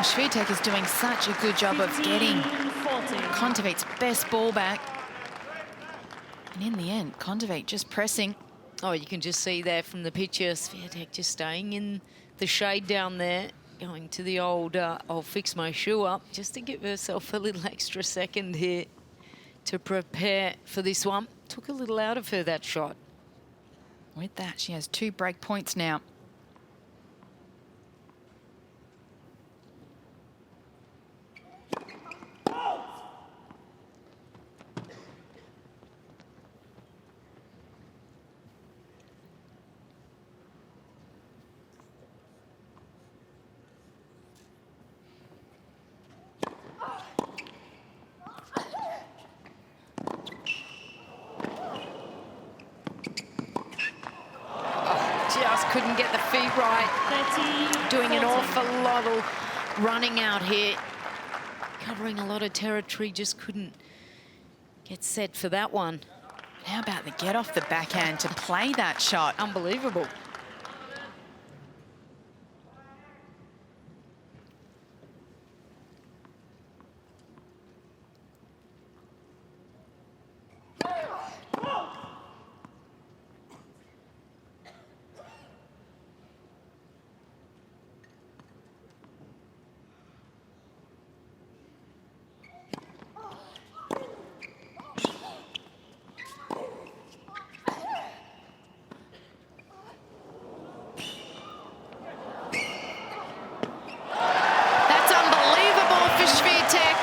Swiatek is doing such a good job of getting Kontaveit's best ball back. And in the end, Kontaveit just pressing. Oh, you can just see there from the picture, Swiatek just staying in the shade down there, going to the old, I'll fix my shoe up, just to give herself a little extra second here to prepare for this one. Took a little out of her, that shot. With that, she has 2 break points now. Just couldn't get the feet right. Doing an awful lot of running out here. Covering a lot of territory, just couldn't Gets set for that one. How about the get off the backhand to play that shot? Unbelievable. That's unbelievable for Swiatek.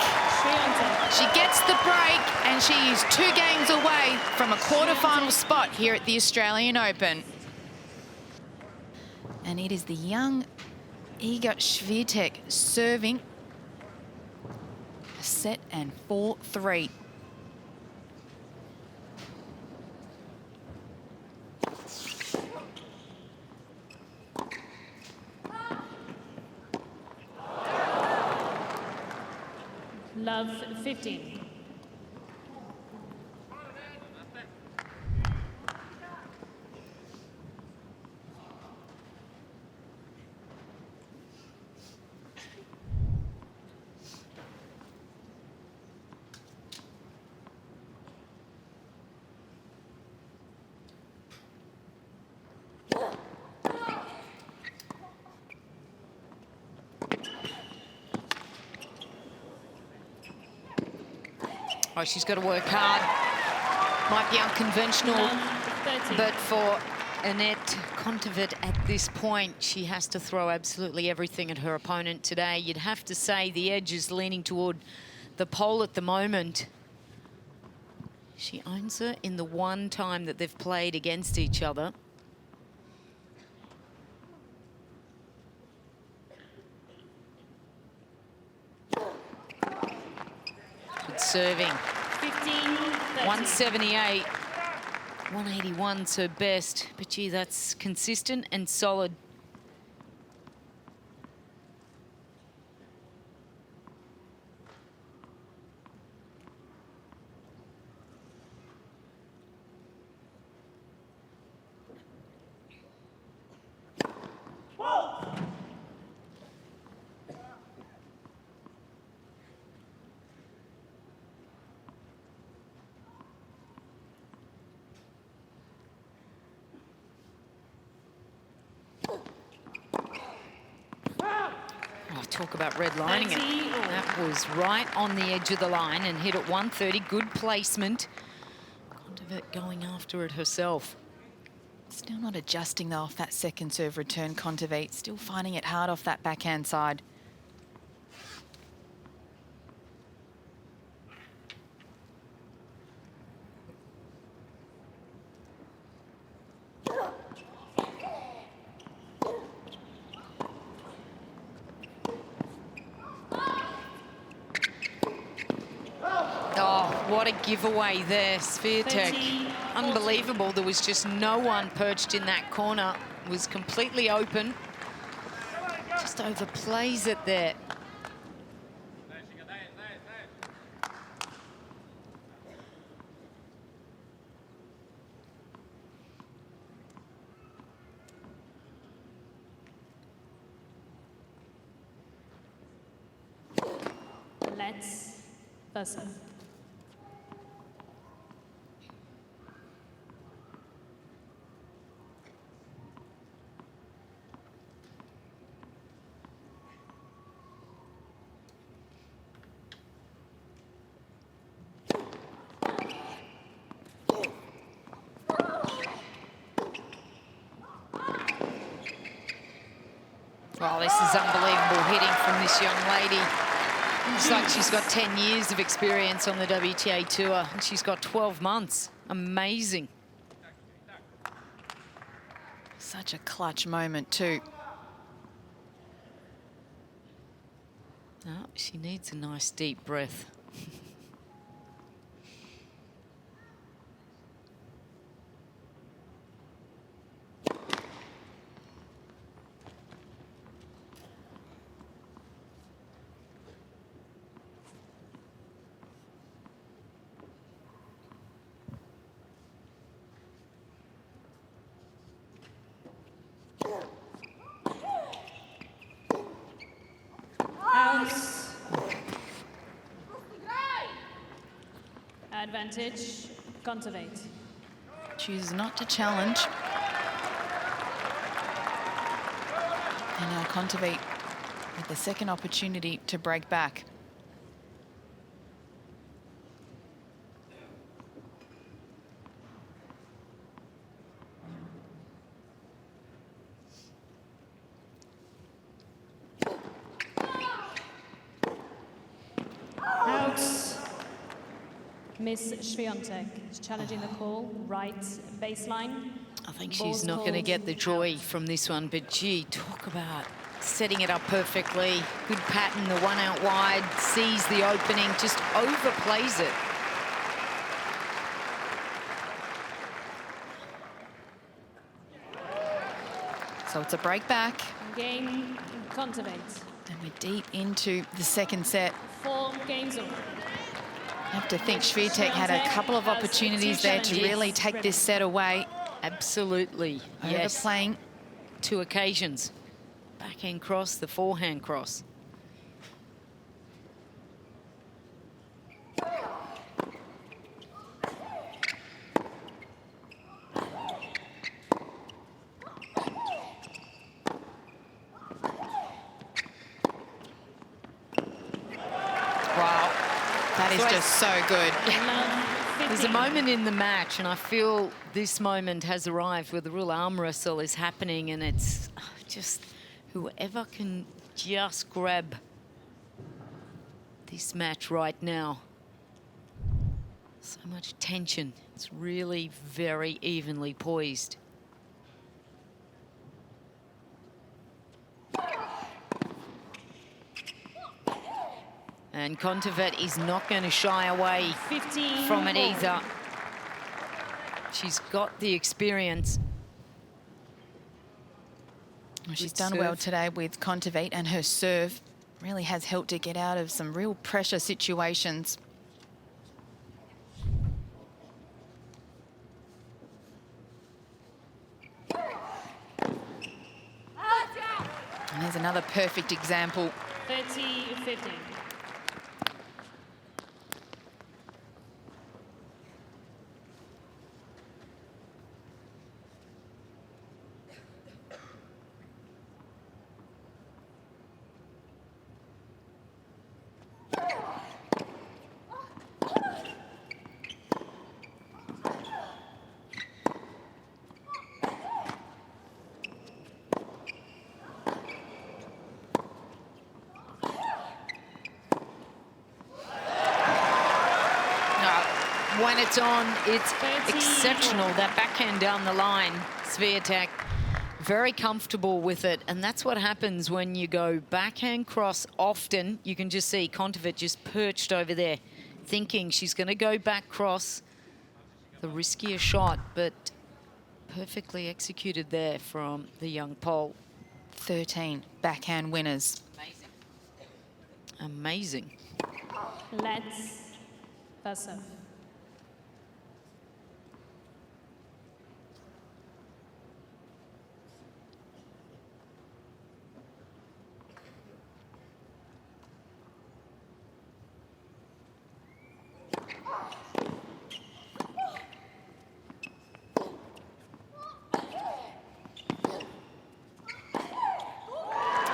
She gets the break and she is 2 games away from a quarterfinal spot here at the Australian Open. And it is the young Iga Swiatek serving a set and 4-3. Love 15. Oh, she's got to work hard. Might be unconventional, Love 13. but for Anett Kontaveit at this point, she has to throw absolutely everything at her opponent today. You'd have to say the edge is leaning toward the pole at the moment. She owns her in the one time that they've played against each other. Good serving. 15, 13. 178. 181's her best, but gee, that's consistent and solid. Talk about redlining it. That was right on the edge of the line and hit at 130. Good placement. Kontaveit going after it herself. Still not adjusting though off that second serve return, Kontaveit. Still finding it hard off that backhand side. What a giveaway there, Swiatek. 13, Unbelievable. There was just no one perched in that corner. It was completely open. Just overplays it there. Let's versus. Well, this is unbelievable hitting from this young lady. Looks like she's got 10 years of experience on the WTA Tour, and she's got 12 months. Amazing. Such a clutch moment too. Oh, she needs a nice deep breath. advantage, Kontaveit. Chooses not to challenge. And now Kontaveit with the second opportunity to break back. Out. Miss Swiatek is challenging the call, right baseline. I think Ball's she's not going to called get the joy out. from this one, but gee, talk about setting it up perfectly. Good pattern, the one out wide, sees the opening, just overplays it. So it's a break back. Game, Kontaveit. And we're deep into the second set. 4 games over. I have to think Swiatek had a couple of opportunities there to really take this set away. Absolutely, yes. Overplaying. 2 occasions. Backhand cross, the forehand cross. Wow, that is just so good. There's a moment in the match, and I feel this moment has arrived where the real arm wrestle is happening, and it's just whoever can just grab this match right now. So much tension. It's really very evenly poised. And Kontaveit is not going to shy away 15 from it all. either. She's got the experience. Well, she's Good done well serve. today with Kontaveit, and her serve really has helped her get out of some real pressure situations. And there's another perfect example. 30-15. When it's on, it's 30. exceptional. That backhand down the line, Swiatek, very comfortable with it. And that's what happens when you go backhand cross often. You can just see Kontaveit just perched over there, thinking she's going to go back cross. The riskier shot, but perfectly executed there from the young Pole. 13 backhand winners. Amazing. Let's pass up.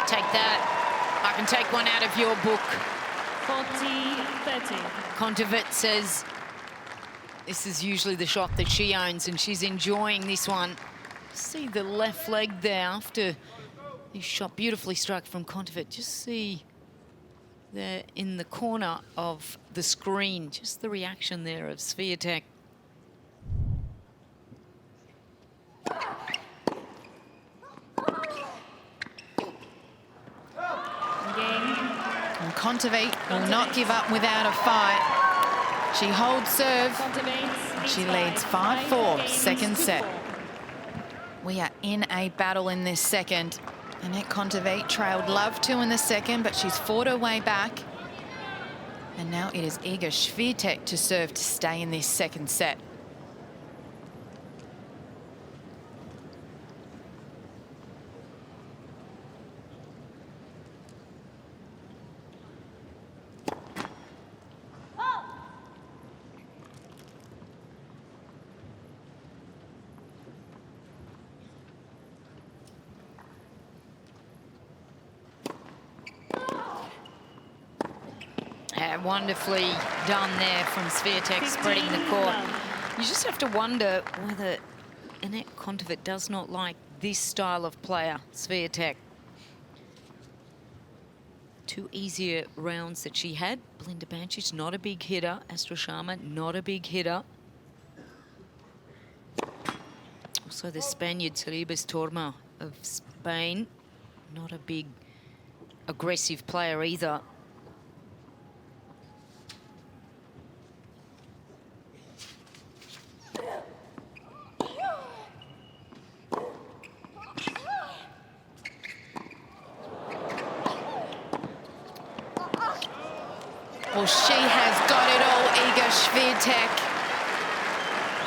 Take that. I can take one out of your book. 40-30. Kontaveit says this is usually the shot that she owns, and she's enjoying this one. See the left leg there after this shot beautifully struck from Kontaveit. Just see there in the corner of the screen, just the reaction there of Swiatek. And Kontaveit will not give up without a fight. She holds serve. She leads 5-4, second set. We are in a battle in this second. Anett Kontaveit trailed love 2 in the second, but she's fought her way back. And now it is Iga Swiatek to serve to stay in this second set. Yeah, wonderfully done there from Swiatek, spreading the court. You just have to wonder whether Anett Kontaveit does not like this style of player, Swiatek. 2 easier rounds that she had. Belinda Bancic, not a big hitter. Astra Sharma, not a big hitter. Also the Spaniard, Celebes Torma of Spain, not a big aggressive player either. Well, she has got it all, Iga Swiatek.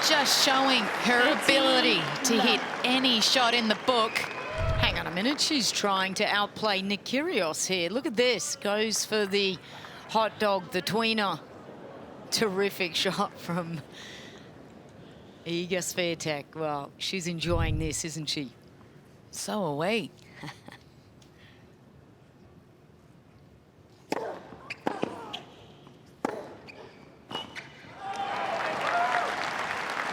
Just showing her ability to hit any shot in the book. Hang on a minute, she's trying to outplay Nick Kyrgios here. Look at this, goes for the hot dog, the tweener. Terrific shot from Iga Swiatek. Well, she's enjoying this, isn't she? So are we.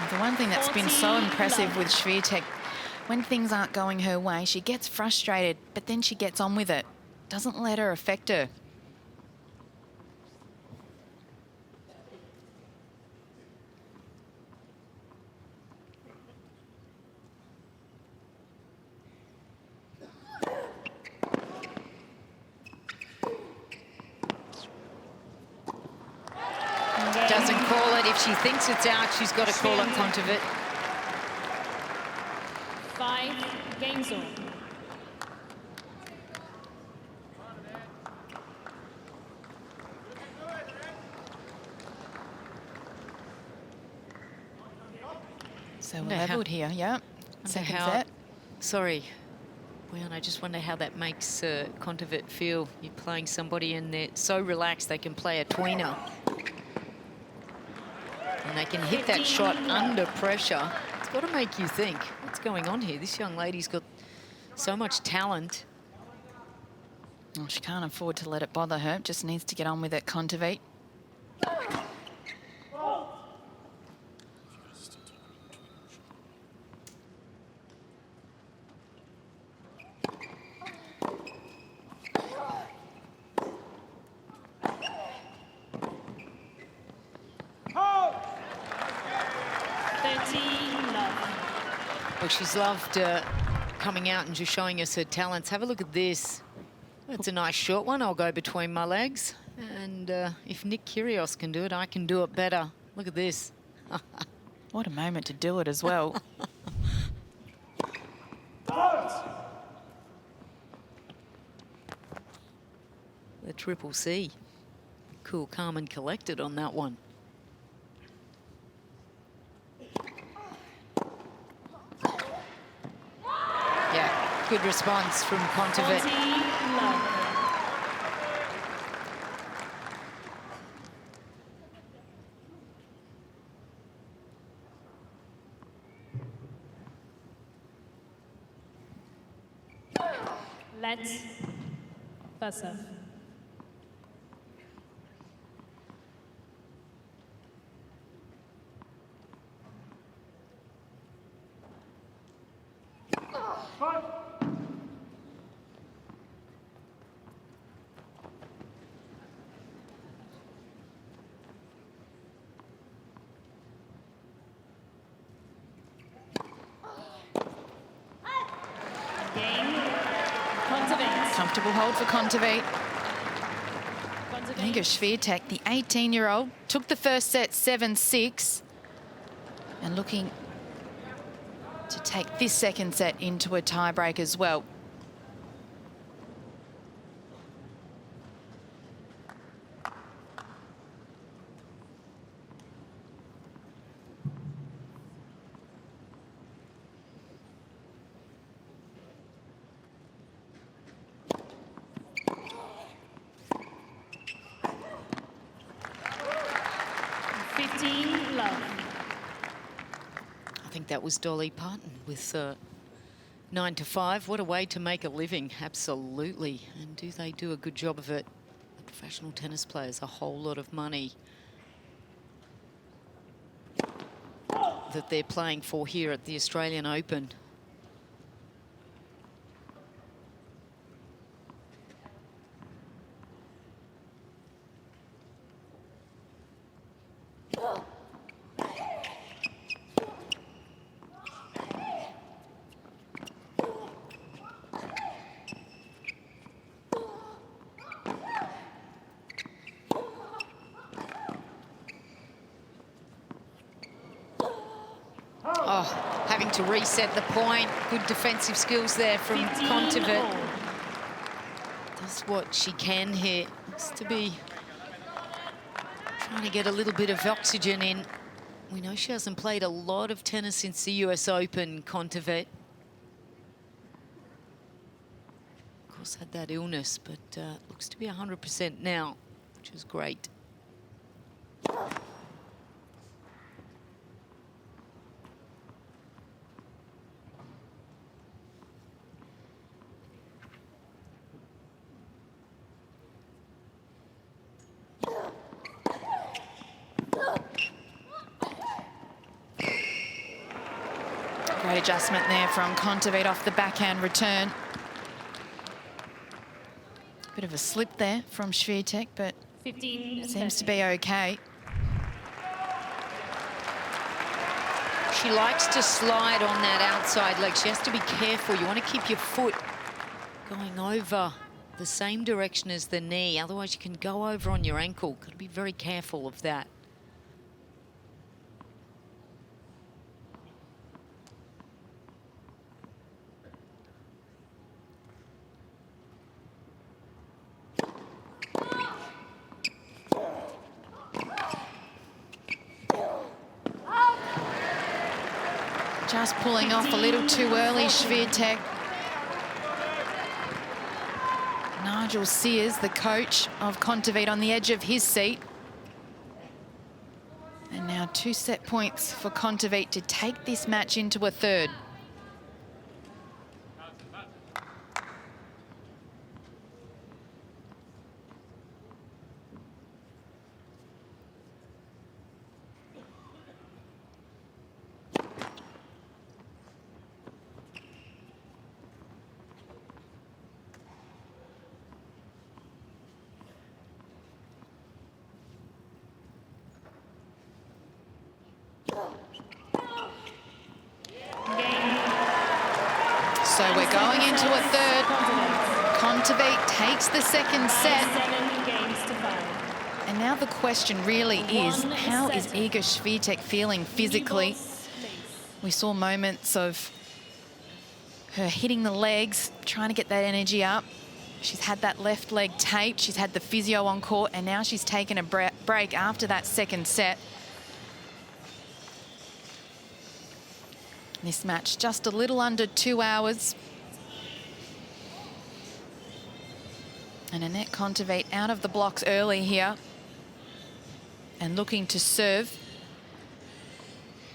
The one thing that's been so impressive with Swiatek, when things aren't going her way, she gets frustrated, but then she gets on with it. Doesn't let her affect her. Doesn't call it. If she thinks it's out, she's got to call it, Kontaveit. 5 game zone. So we're leveled here, yeah. Second set. Sorry, well, I just wonder how that makes Kontaveit feel. You're playing somebody and they're so relaxed they can play a tweener. And they can hit that shot under pressure. It's got to make you think, what's going on here? This young lady's got so much talent. Well, she can't afford to let it bother her. Just needs to get on with it, Kontaveit. Well, she's loved coming out and just showing us her talents. Have a look at this. That's a nice short one. I'll go between my legs. And if Nick Kyrgios can do it, I can do it better. Look at this. What a moment to do it as well. The triple C. Cool, calm and collected on that one. Yeah, good response from Kontaveit. Let's first serve. Comfortable hold for Kontaveit. Iga Swiatek, the 18-year-old, took the first set 7-6 and looking to take this second set into a tiebreak as well. I think that was Dolly Parton with 9 to 5. What a way to make a living, absolutely. And do they do a good job of it? The professional tennis players a whole lot of money that they're playing for here at the Australian Open. Oh, having to reset the point. Good defensive skills there from Kontaveit. Does what she can here. Looks to be trying to get a little bit of oxygen in. We know she hasn't played a lot of tennis since the US Open, Kontaveit. Of course, had that illness, but looks to be 100% now, which is great. Great adjustment there from Kontaveit off the backhand return. Bit of a slip there from Swiatek, but 15 seems to be okay. She likes to slide on that outside leg. She has to be careful. You want to keep your foot going over the same direction as the knee. Otherwise, you can go over on your ankle. Got to be very careful of that. Just pulling off a little too early, Swiatek. Nigel Sears, the coach of Kontaveit, on the edge of his seat. And now 2 set points for Kontaveit to take this match into a third. So we're going into a third. Kontaveit takes the second set. 7 games to 5. And now the question really is, how is Iga Swiatek feeling physically? We saw moments of her hitting the legs, trying to get that energy up. She's had that left leg taped. She's had the physio on court, and now she's taken a break after that second set. This match just a little under 2 hours. And Anett Kontaveit out of the blocks early here and looking to serve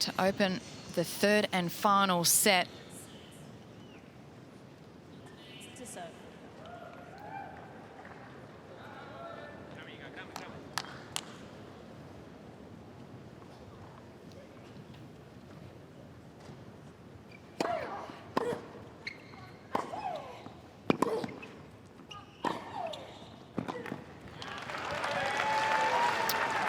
to open the third and final set. To serve.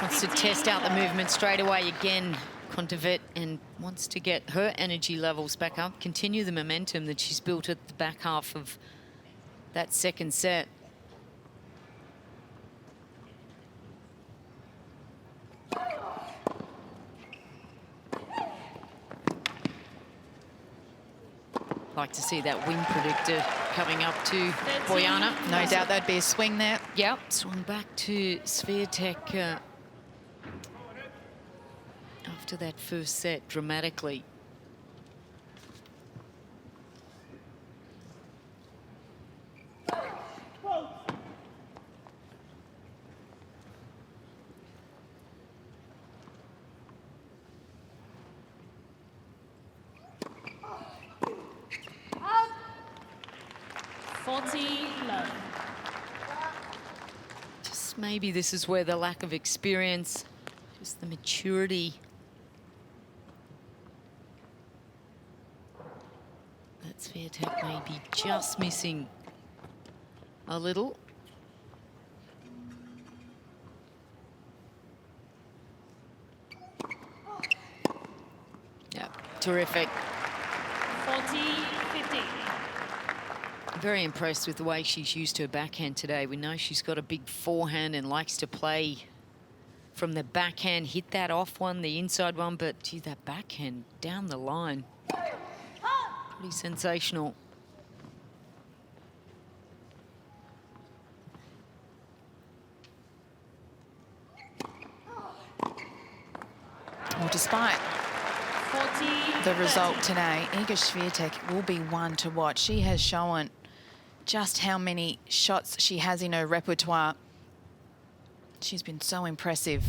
Wants to test out the movement straight away again, Kontaveit, and wants to get her energy levels back up, continue the momentum that she's built at the back half of that second set. Like to see that wing predictor coming up to Boyana. No doubt there'd be a swing there. Yep, swung back to Swiatek after that first set dramatically. Just maybe this is where the lack of experience, just the maturity. That Swiatek may be just missing a little. Yeah, terrific. 40-50. Very impressed with the way she's used her backhand today. We know she's got a big forehand and likes to play from the backhand, hit that off one, the inside one, but gee, that backhand down the line. Pretty sensational. Well, despite 40. the result today, Iga Swiatek will be one to watch. She has shown just how many shots she has in her repertoire. She's been so impressive.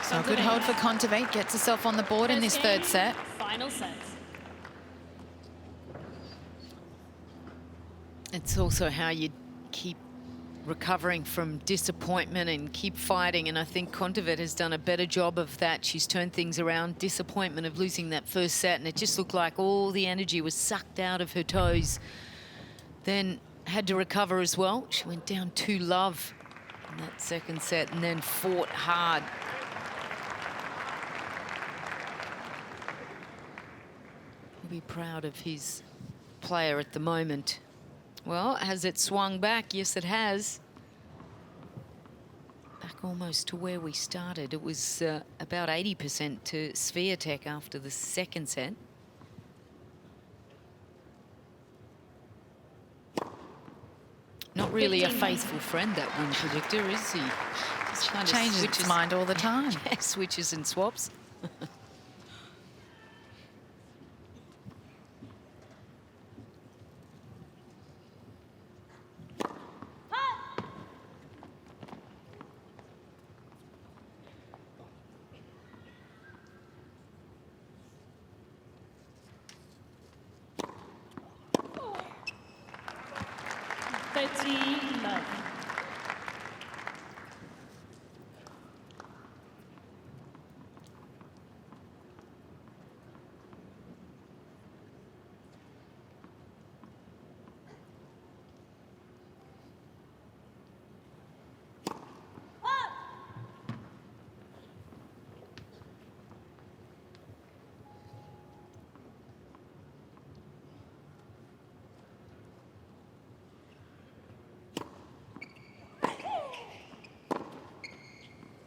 So a good hold for Kontaveit, gets herself on the board in this third set. Final set. It's also how you keep recovering from disappointment and keep fighting, and I think Kontaveit has done a better job of that. She's turned things around. Disappointment of losing that first set, and it just looked like all the energy was sucked out of her toes. Then had to recover as well. She went down 2-love in that second set and then fought hard. He'll be proud of his player at the moment. Well, has it swung back? Yes, it has. Back almost to where we started. It was about 80% to Swiatek after the second set. Not really a faithful friend, that win predictor, is he? Just kind of Changes its mind all the time. Yeah, switches and swaps. 30-love.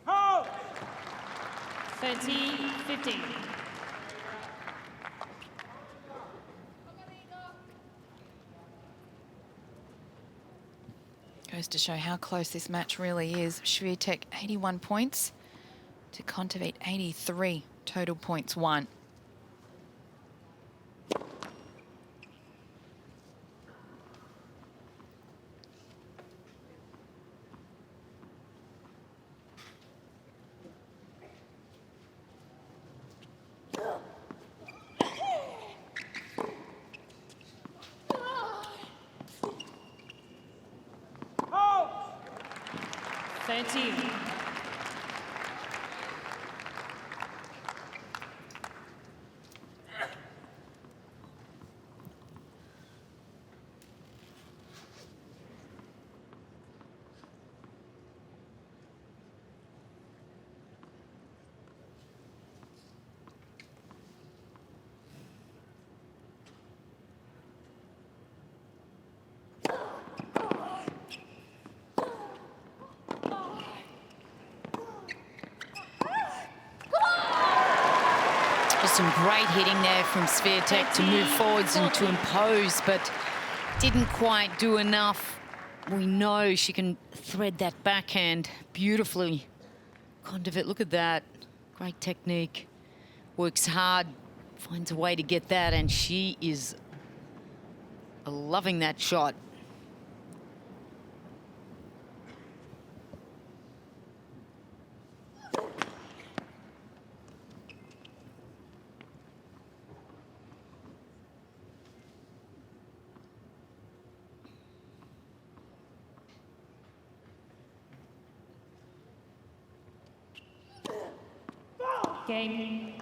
Hold! 30-15. Goes to show how close this match really is. Swiatek 81 points to Kontaveit 83, total points won. Hold! 13. Just some great hitting there from Swiatek to move forwards and to impose, but didn't quite do enough. We know she can thread that backhand beautifully. Kontaveit, look at that. Great technique. Works hard, finds a way to get that, and she is loving that shot. Cain.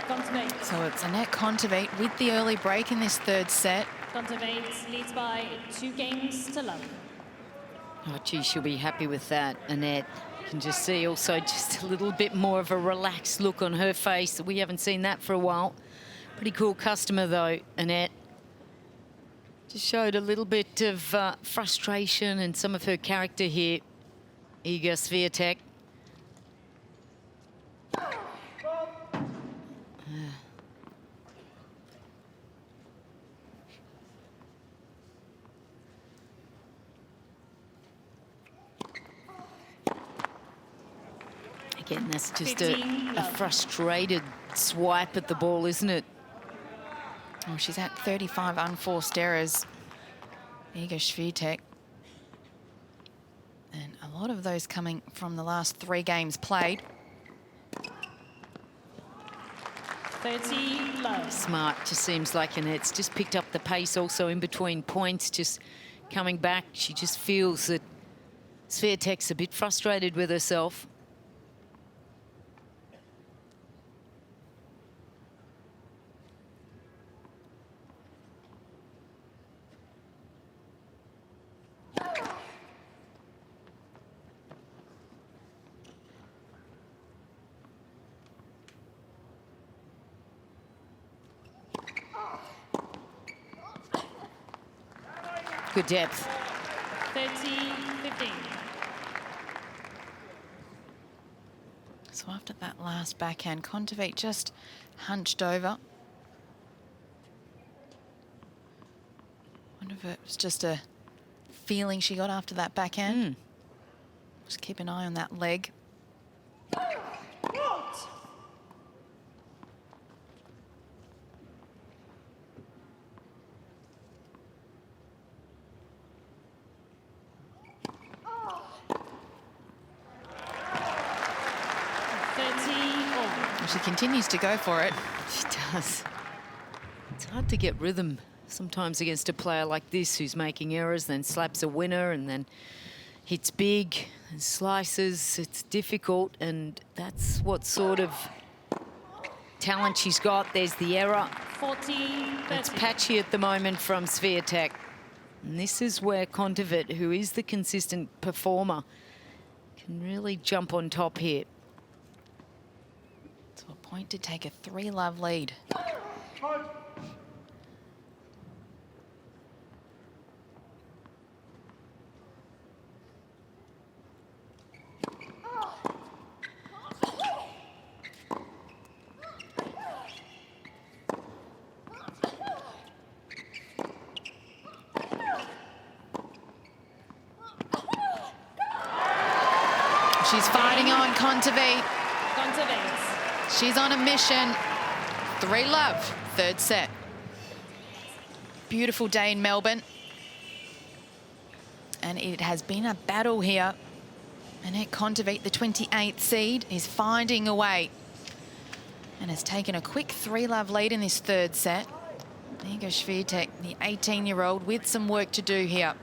Kontaveit. So it's Anett Kontaveit with the early break in this third set. Kontaveit leads by 2 games to love. Oh, gee, she'll be happy with that, Anett. You can just see also just a little bit more of a relaxed look on her face. We haven't seen that for a while. Pretty cool customer, though, Anett. Just showed a little bit of frustration and some of her character here. Iga Swiatek. Again, that's just a frustrated swipe at the ball, isn't it? Oh, she's at 35 unforced errors. Iga Swiatek. And a lot of those coming from the last 3 games played. 30 love. Smart, just seems like Anett's just picked up the pace also in between points, just coming back. She just feels that Swiatek's a bit frustrated with herself. Good depth. 30-15. So after that last backhand, Kontaveit just hunched over. Wonder if it was just a feeling she got after that backhand. Just keep an eye on that leg. She continues to go for it. She does. It's hard to get rhythm sometimes against a player like this who's making errors, then slaps a winner and then hits big and slices. It's difficult, and that's what sort of talent she's got. There's the error. 40-30. It's patchy at the moment from Swiatek. And this is where Kontaveit, who is the consistent performer, can really jump on top here. So a point to take a 3-love lead. She's fighting on, Kontaveit. Kontaveit. She's on a mission. 3-love, third set. Beautiful day in Melbourne. And it has been a battle here. Anett Kontaveit, the 28th seed, is finding a way and has taken a quick 3-love lead in this third set. Iga Swiatek, the 18-year-old, with some work to do here.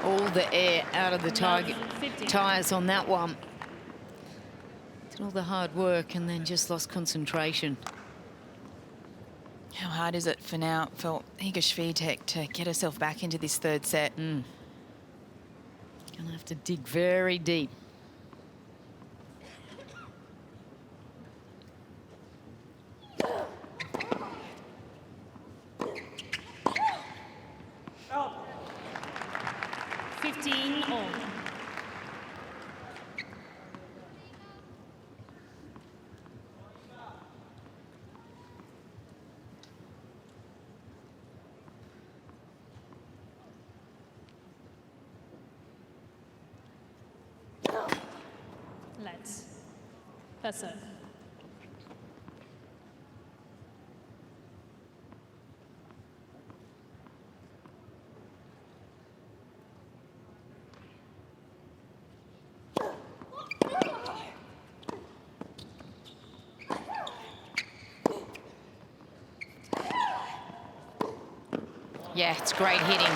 All the air out of the tyres on that one. Did all the hard work and then just lost concentration. How hard is it for now for Iga Swiatek to get herself back into this third set? Gonna have to dig very deep. Out. 15 all. Let's. First serve. Yeah, it's great hitting.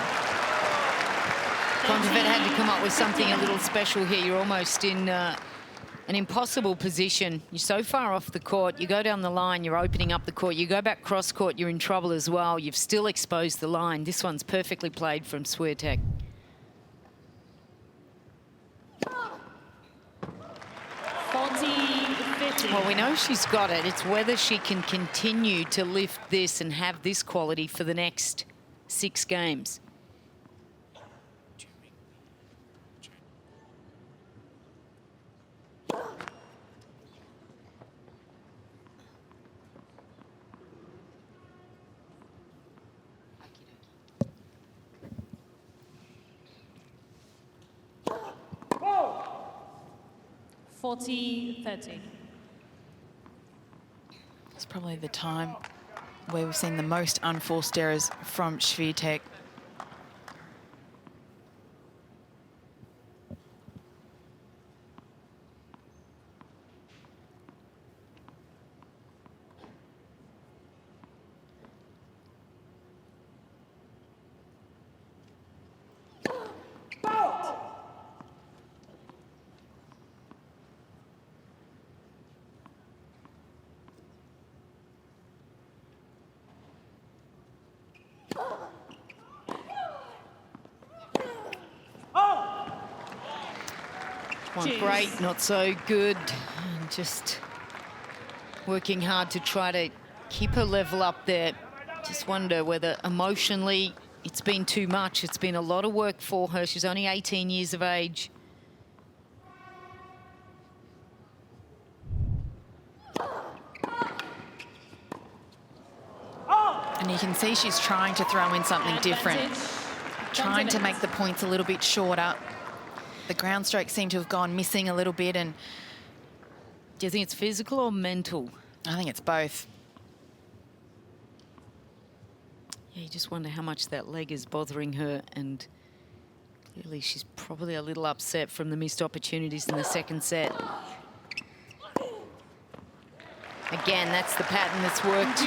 Kontaveit had to come up with something a little special here. You're almost in an impossible position. You're so far off the court. You go down the line, you're opening up the court. You go back cross court, you're in trouble as well. You've still exposed the line. This one's perfectly played from Swiatek. 40-50. Well, we know she's got it. It's whether she can continue to lift this and have this quality for the next 6 games. Oh. 40-30. It's probably the time where we've seen the most unforced errors from Swiatek. One Cheers. great, Not so good. And just working hard to try to keep her level up there. Just wonder whether emotionally it's been too much. It's been a lot of work for her. She's only 18 years of age. and you can see she's trying to throw in something different, trying to make the points a little bit shorter. The ground strokes seem to have gone missing a little bit, and Do you think it's physical or mental? I think it's both. Yeah, you just wonder how much that leg is bothering her, and clearly she's probably a little upset from the missed opportunities in the second set. Again, that's the pattern that's worked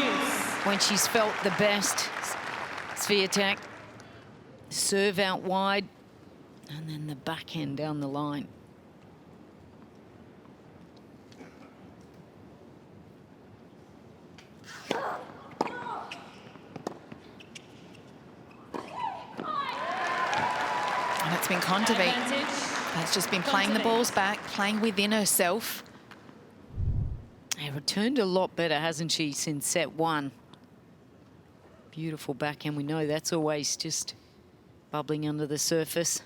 when she's felt the best. Swiatek, serve out wide, and then the backhand down the line. And it's been Kontaveit that's just been playing the balls back, playing within herself. Yeah, returned a lot better, hasn't she, since set one? Beautiful backhand. We know that's always just bubbling under the surface.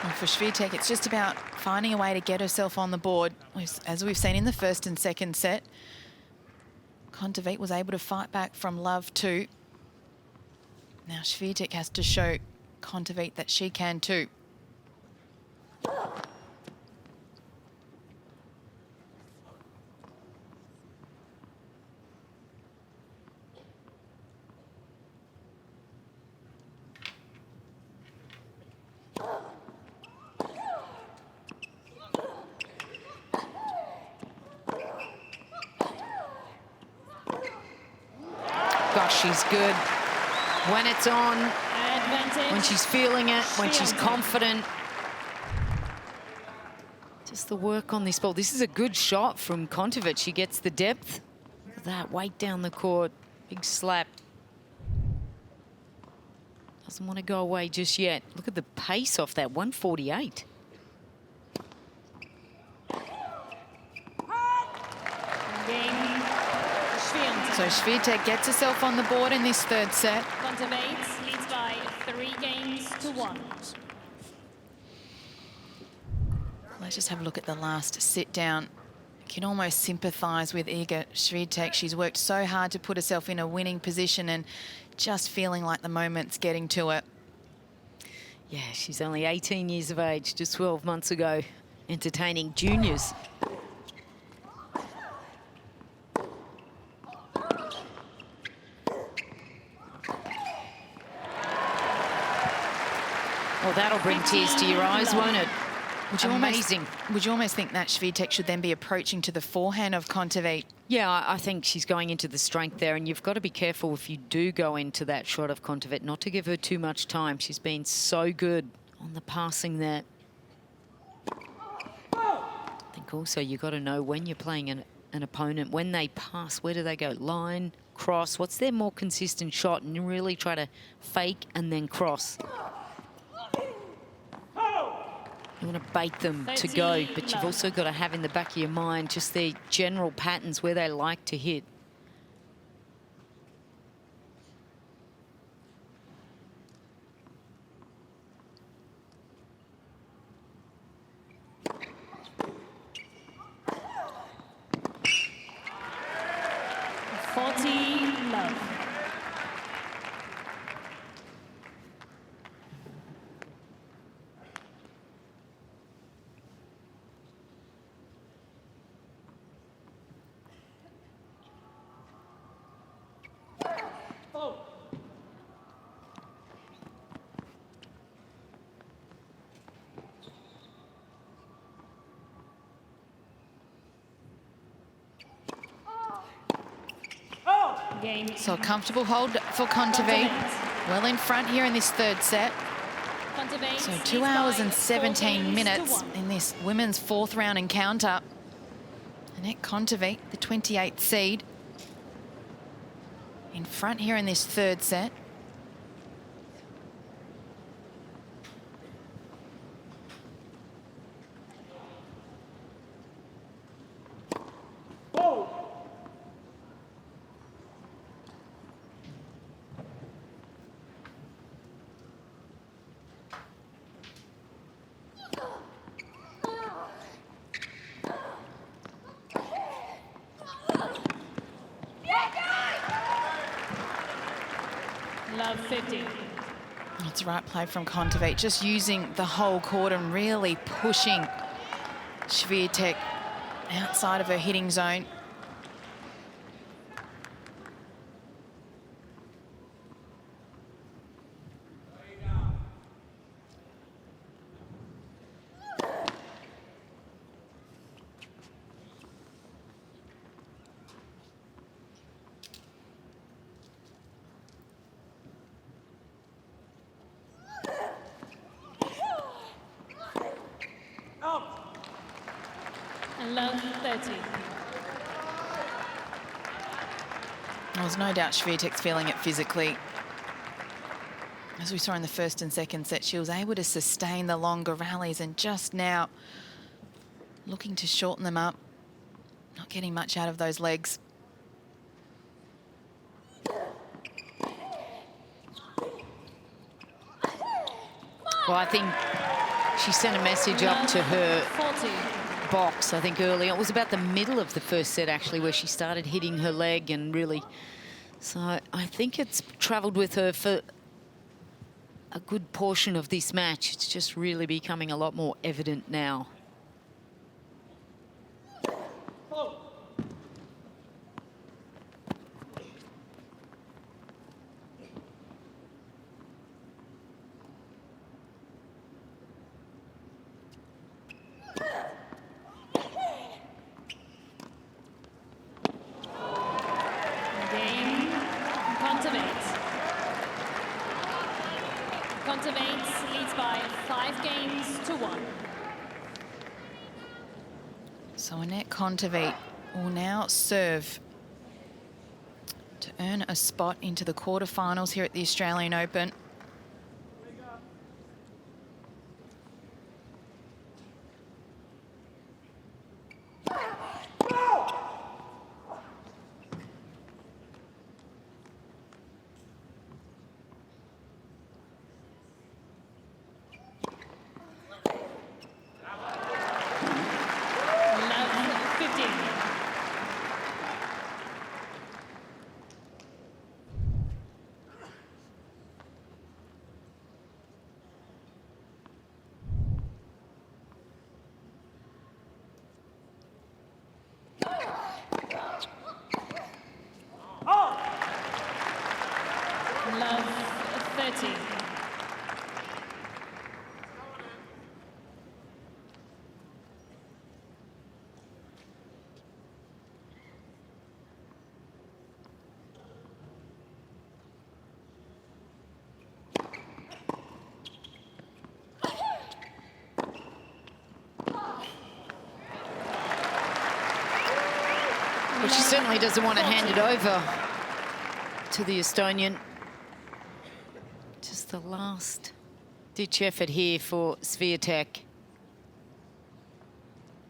And for Swiatek, it's just about finding a way to get herself on the board. As we've seen in the first and second set, Kontaveit was able to fight back from love too. Now Swiatek has to show Kontaveit that she can too. Gosh, she's good. When it's on, Advantage. when she's feeling it, when she's confident. Just the work on this ball. This is a good shot from Kontaveit. She gets the depth. Look at that weight down the court. Big slap. Doesn't want to go away just yet. Look at the pace off that, 148. So Swiatek gets herself on the board in this third set. Kontaveit leads by 3-1. Let's just have a look at the last sit down. You can almost sympathise with Iga Swiatek. She's worked so hard to put herself in a winning position and just feeling like the moment's getting to her. Yeah, she's only 18 years of age, just 12 months ago, entertaining juniors. Well, that'll bring tears to your eyes, won't it? Amazing. Would you almost think that Swiatek should then be approaching to the forehand of Kontaveit? Yeah, I think she's going into the strength there, and you've got to be careful if you do go into that shot of Kontaveit, not to give her too much time. She's been so good on the passing there. I think also you've got to know when you're playing an opponent, when they pass, where do they go? Line, cross, what's their more consistent shot? And you really try to fake and then cross. You want to bait them to go, but you've also got to have in the back of your mind just their general patterns where they like to hit. So a comfortable hold for Kontaveit. Well in front here in this third set. So 2 hours and 17 minutes in this women's fourth round encounter. Anett Kontaveit, the 28th seed, in front here in this third set. Love 50. That's the right play from Kontaveit, just using the whole court and really pushing Swiatek outside of her hitting zone. Love 30. There's no doubt Swiatek's feeling it physically. As we saw in the first and second set, she was able to sustain the longer rallies and just now looking to shorten them up. Not getting much out of those legs. Well, I think she sent a message up to her 40. box, I think, earlier. It was about the middle of the first set, actually, where she started hitting her leg and really... So I think it's travelled with her for a good portion of this match. It's just really becoming a lot more evident now. Kontaveit leads by 5 games to 1. So Anett Kontaveit will now serve to earn a spot into the quarterfinals here at the Australian Open. Love 30. But she certainly doesn't want to hand it over to the Estonian. Just the last ditch effort here for Swiatek.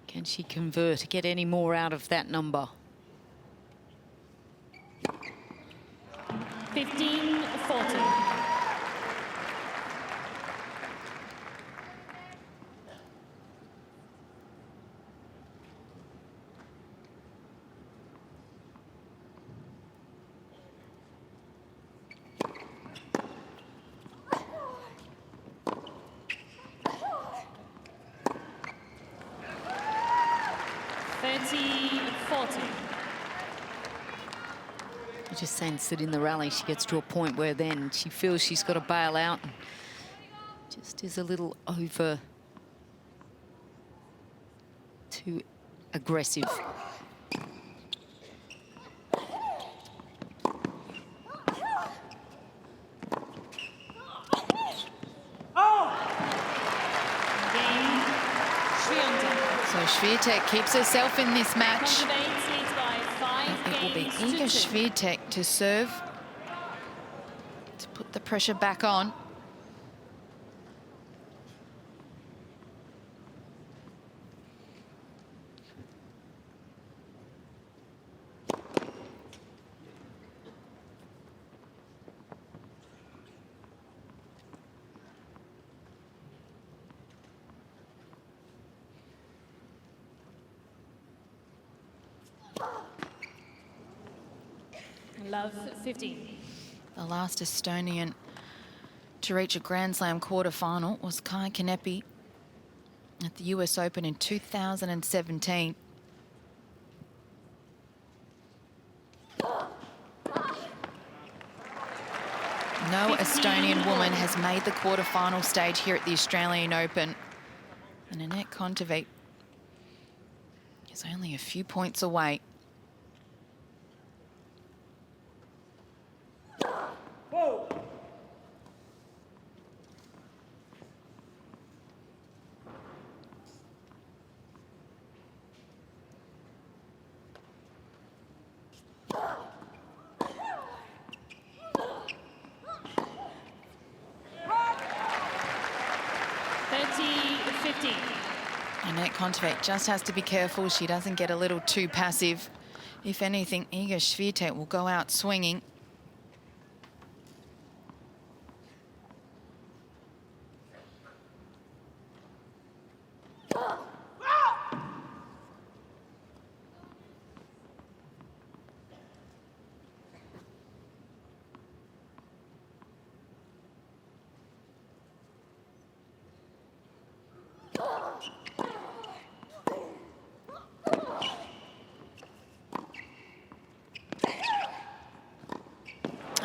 Can she convert, get any more out of that number? 15-40. I just sense that in the rally she gets to a point where then she feels she's got to bail out and just is a little over too aggressive. So Swiatek keeps herself in this match. It will be Iga Swiatek to serve to put the pressure back on. Love 15. The last Estonian to reach a Grand Slam quarterfinal was Cain at the US Open in 2017. No Estonian woman has made the quarterfinal stage here at the Australian Open. And Anett Kontaveit is only a few points away. Whoa! Anett Kontaveit just has to be careful she doesn't get a little too passive. If anything, Iga Swiatek will go out swinging.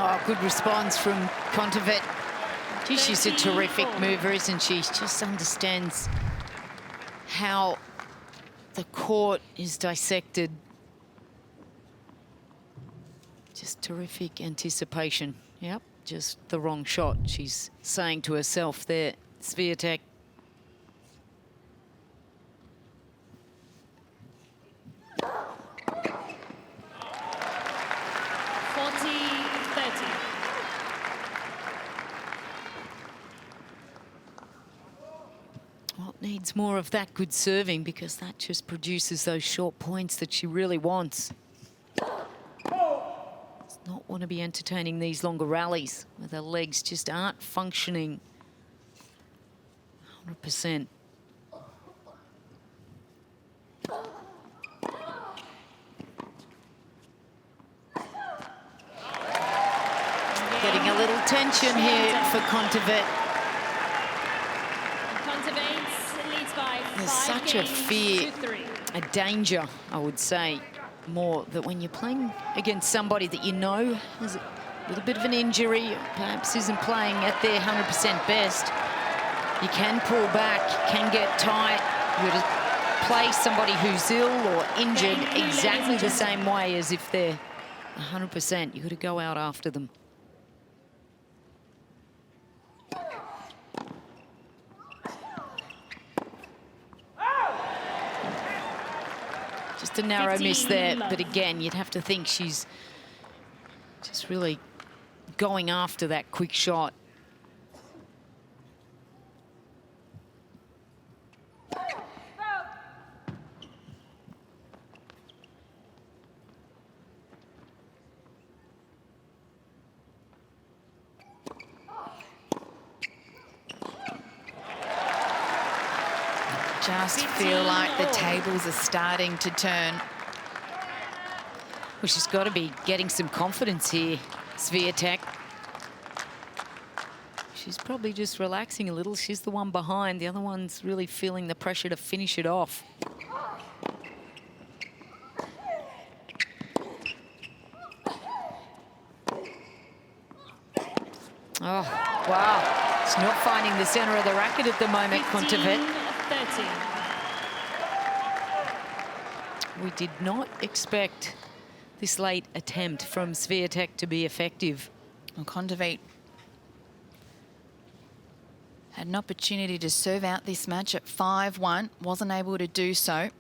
Oh, good response from Kontaveit. Gee, she's a terrific mover, isn't she? She just understands how the court is dissected. Just terrific anticipation. Yep, just the wrong shot. She's saying to herself there, Swiatek. needs more of that good serving because that just produces those short points that she really wants. Does not want to be entertaining these longer rallies where the legs just aren't functioning 100%. Getting a little tension here for Kontaveit. Kontaveit leads by There's 5 such a games fear, to 3. a danger, I would say, more that when you're playing against somebody that you know has a little bit of an injury, perhaps isn't playing at their 100% best, you can pull back, can get tight. You're to play somebody who's ill or injured exactly the same way as if they're 100%. You've got to go out after them. Just a narrow miss there, but again, you'd have to think she's just really going after that quick shot. Just feel like the tables are starting to turn. Well, she's got to be getting some confidence here, Swiatek. She's probably just relaxing a little. She's the one behind. The other one's really feeling the pressure to finish it off. Oh, wow. She's not finding the center of the racket at the moment, Kontaveit. 30. We did not expect this late attempt from Swiatek to be effective. Well, Kontaveit had an opportunity to serve out this match at 5-1, wasn't able to do so.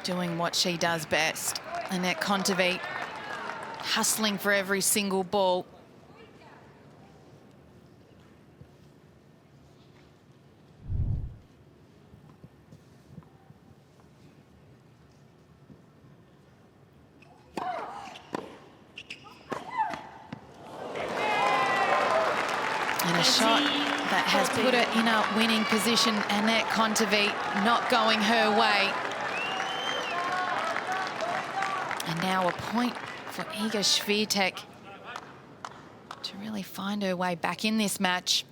Doing what she does best. Anett Kontaveit hustling for every single ball. And a shot that has put her in a winning position. Anett Kontaveit not going her way. And now a point for Iga Swiatek to really find her way back in this match.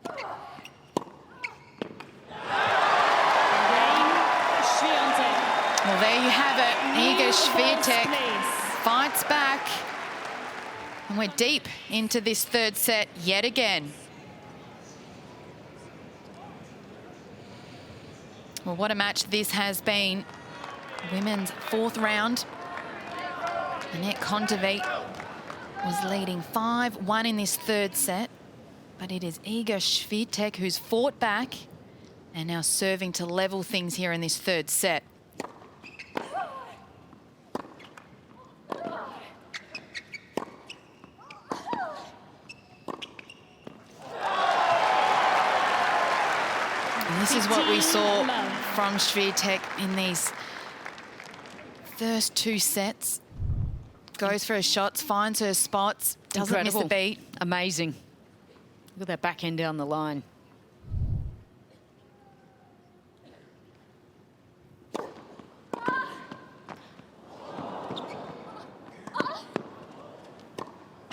Well, there you have it. Iga Swiatek fights back. And we're deep into this third set yet again. Well, what a match this has been. Women's fourth round. Anett Kontaveit was leading 5-1 in this third set. But it is Iga Swiatek who's fought back and now serving to level things here in this third set. This is what we saw from Swiatek in these first two sets. Goes for her shots, finds her spots, doesn't miss a beat. Amazing. Look at that backhand down the line.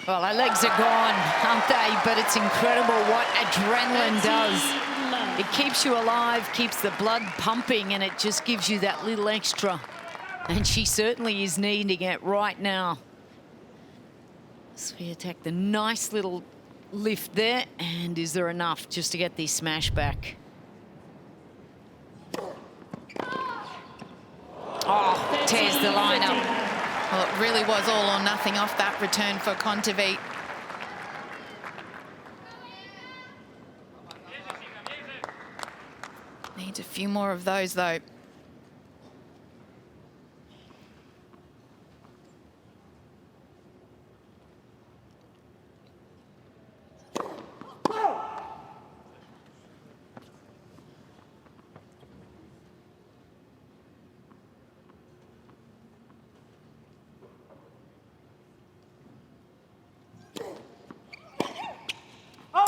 Well, her legs are gone, aren't they? But it's incredible what adrenaline does. It keeps you alive, keeps the blood pumping, and it just gives you that little extra. And she certainly is needing it right now. Swiatek, the nice little lift there. And is there enough just to get this smash back? Oh, tears the line up. Well, it really was all or nothing off that return for Kontaveit. Needs a few more of those, though.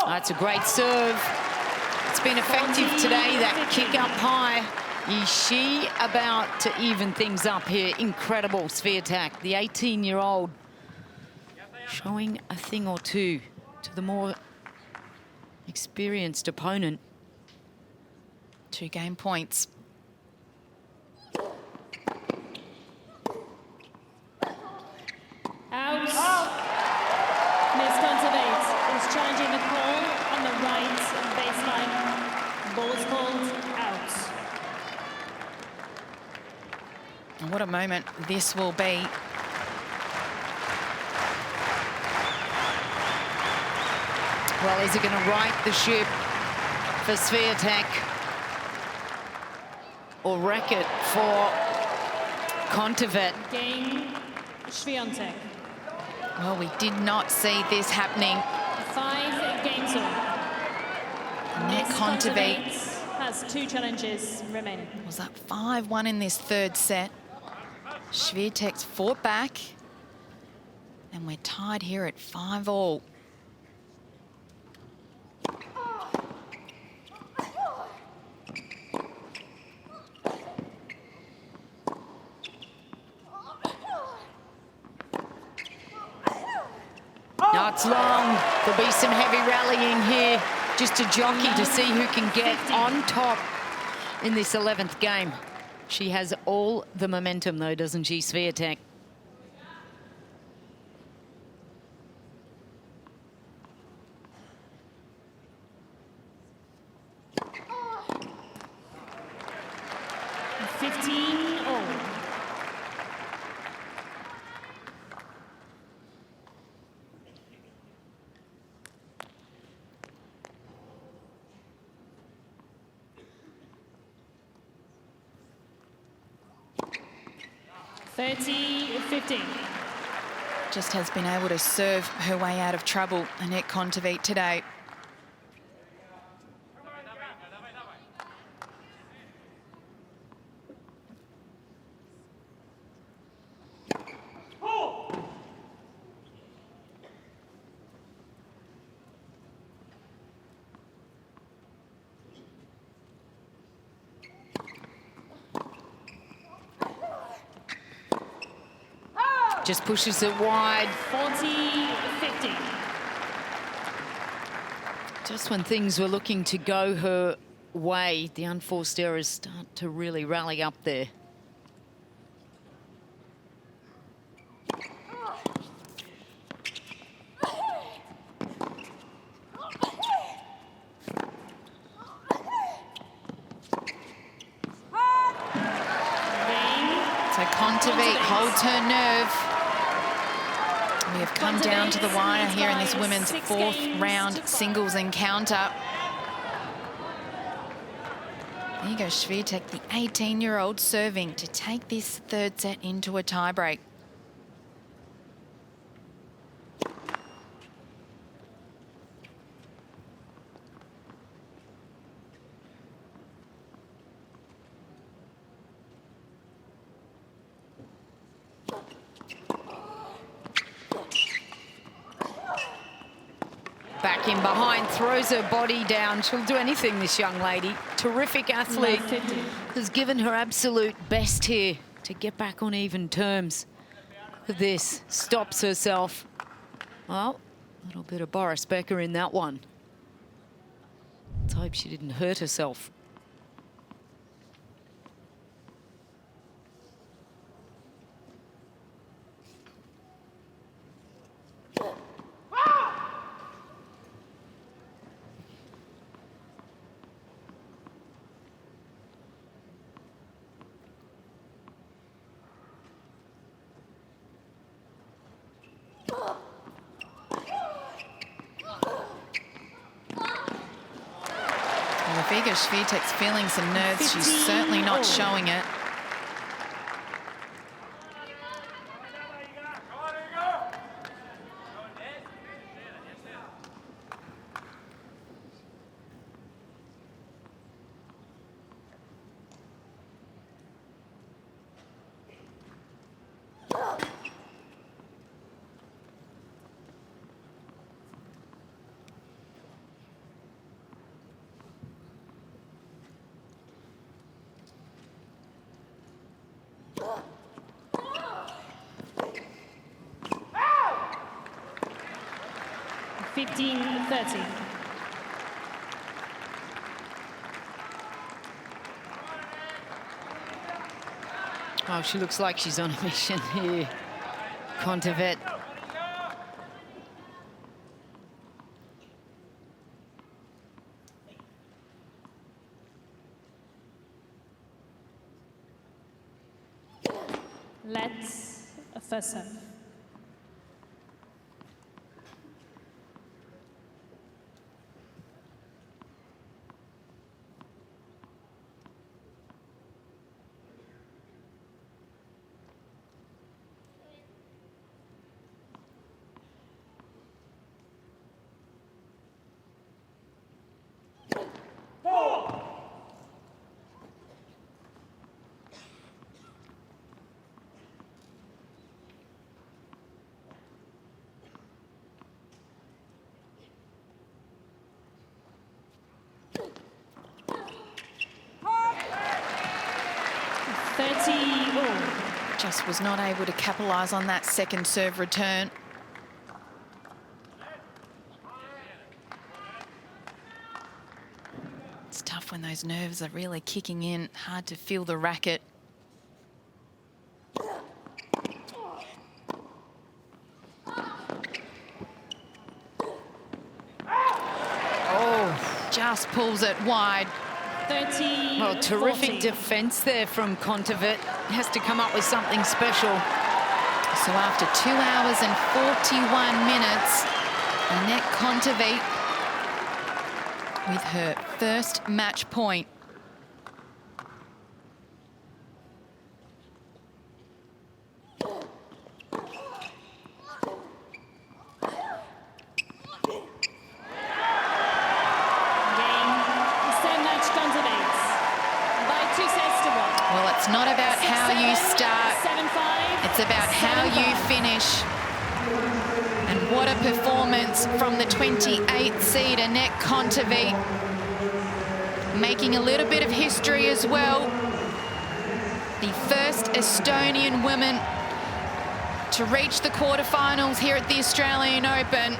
That's a great serve. It's been effective today, that kick up high. Is she about to even things up here? Incredible, Swiatek, the 18-year-old, showing a thing or two to the more experienced opponent. 2 game points. Out. Miss Kontaveit is challenging the call on the right baseline. Ball is called out. And what a moment this will be. Well, is it going to right the ship for Swiatek or wreck it for Kontaveit? Cain, Swiatek. Well, we did not see this happening. 5 games on. Anett Kontaveit has 2 challenges remaining. was up 5-1 in this 3rd set. Swiatek's fought back. And we're tied here at 5-all. No, it's long. There'll be some heavy rallying here. Just a jockey to see who can get on top in this 11th game. She has all the momentum, though, doesn't she, Swiatek? Just has been able to serve her way out of trouble, Anett Kontaveit, today. Just pushes it wide. 40-50. Just when things were looking to go her way, the unforced errors start to really rally up there. So Kontaveit holds her nerve. We have come down to the wire here in this women's 4th round singles encounter. There you go, Swiatek, the 18-year-old, serving to take this 3rd set into a tiebreak. Back in behind, throws her body down. She'll do anything, this young lady. Terrific athlete. Has given her absolute best here to get back on even terms. Look at this, stops herself. Well, a little bit of Boris Becker in that one. Let's hope she didn't hurt herself. Iga Swiatek's feeling some nerves. She's certainly not showing it. (15-30). Oh, she looks like she's on a mission here, Kontaveit. Let's first serve. Just was not able to capitalise on that second serve return. It's tough when those nerves are really kicking in. Hard to feel the racket. Oh, just pulls it wide. 30. Well, terrific 40. defence there from Kontaveit. Has to come up with something special. So after 2 hours and 41 minutes, Anett Kontaveit with her first match point. Well, it's not about how you start, it's about how you finish. And what a performance from the 28th seed, Anett Kontaveit, making a little bit of history as well. The first Estonian woman to reach the quarterfinals here at the Australian Open.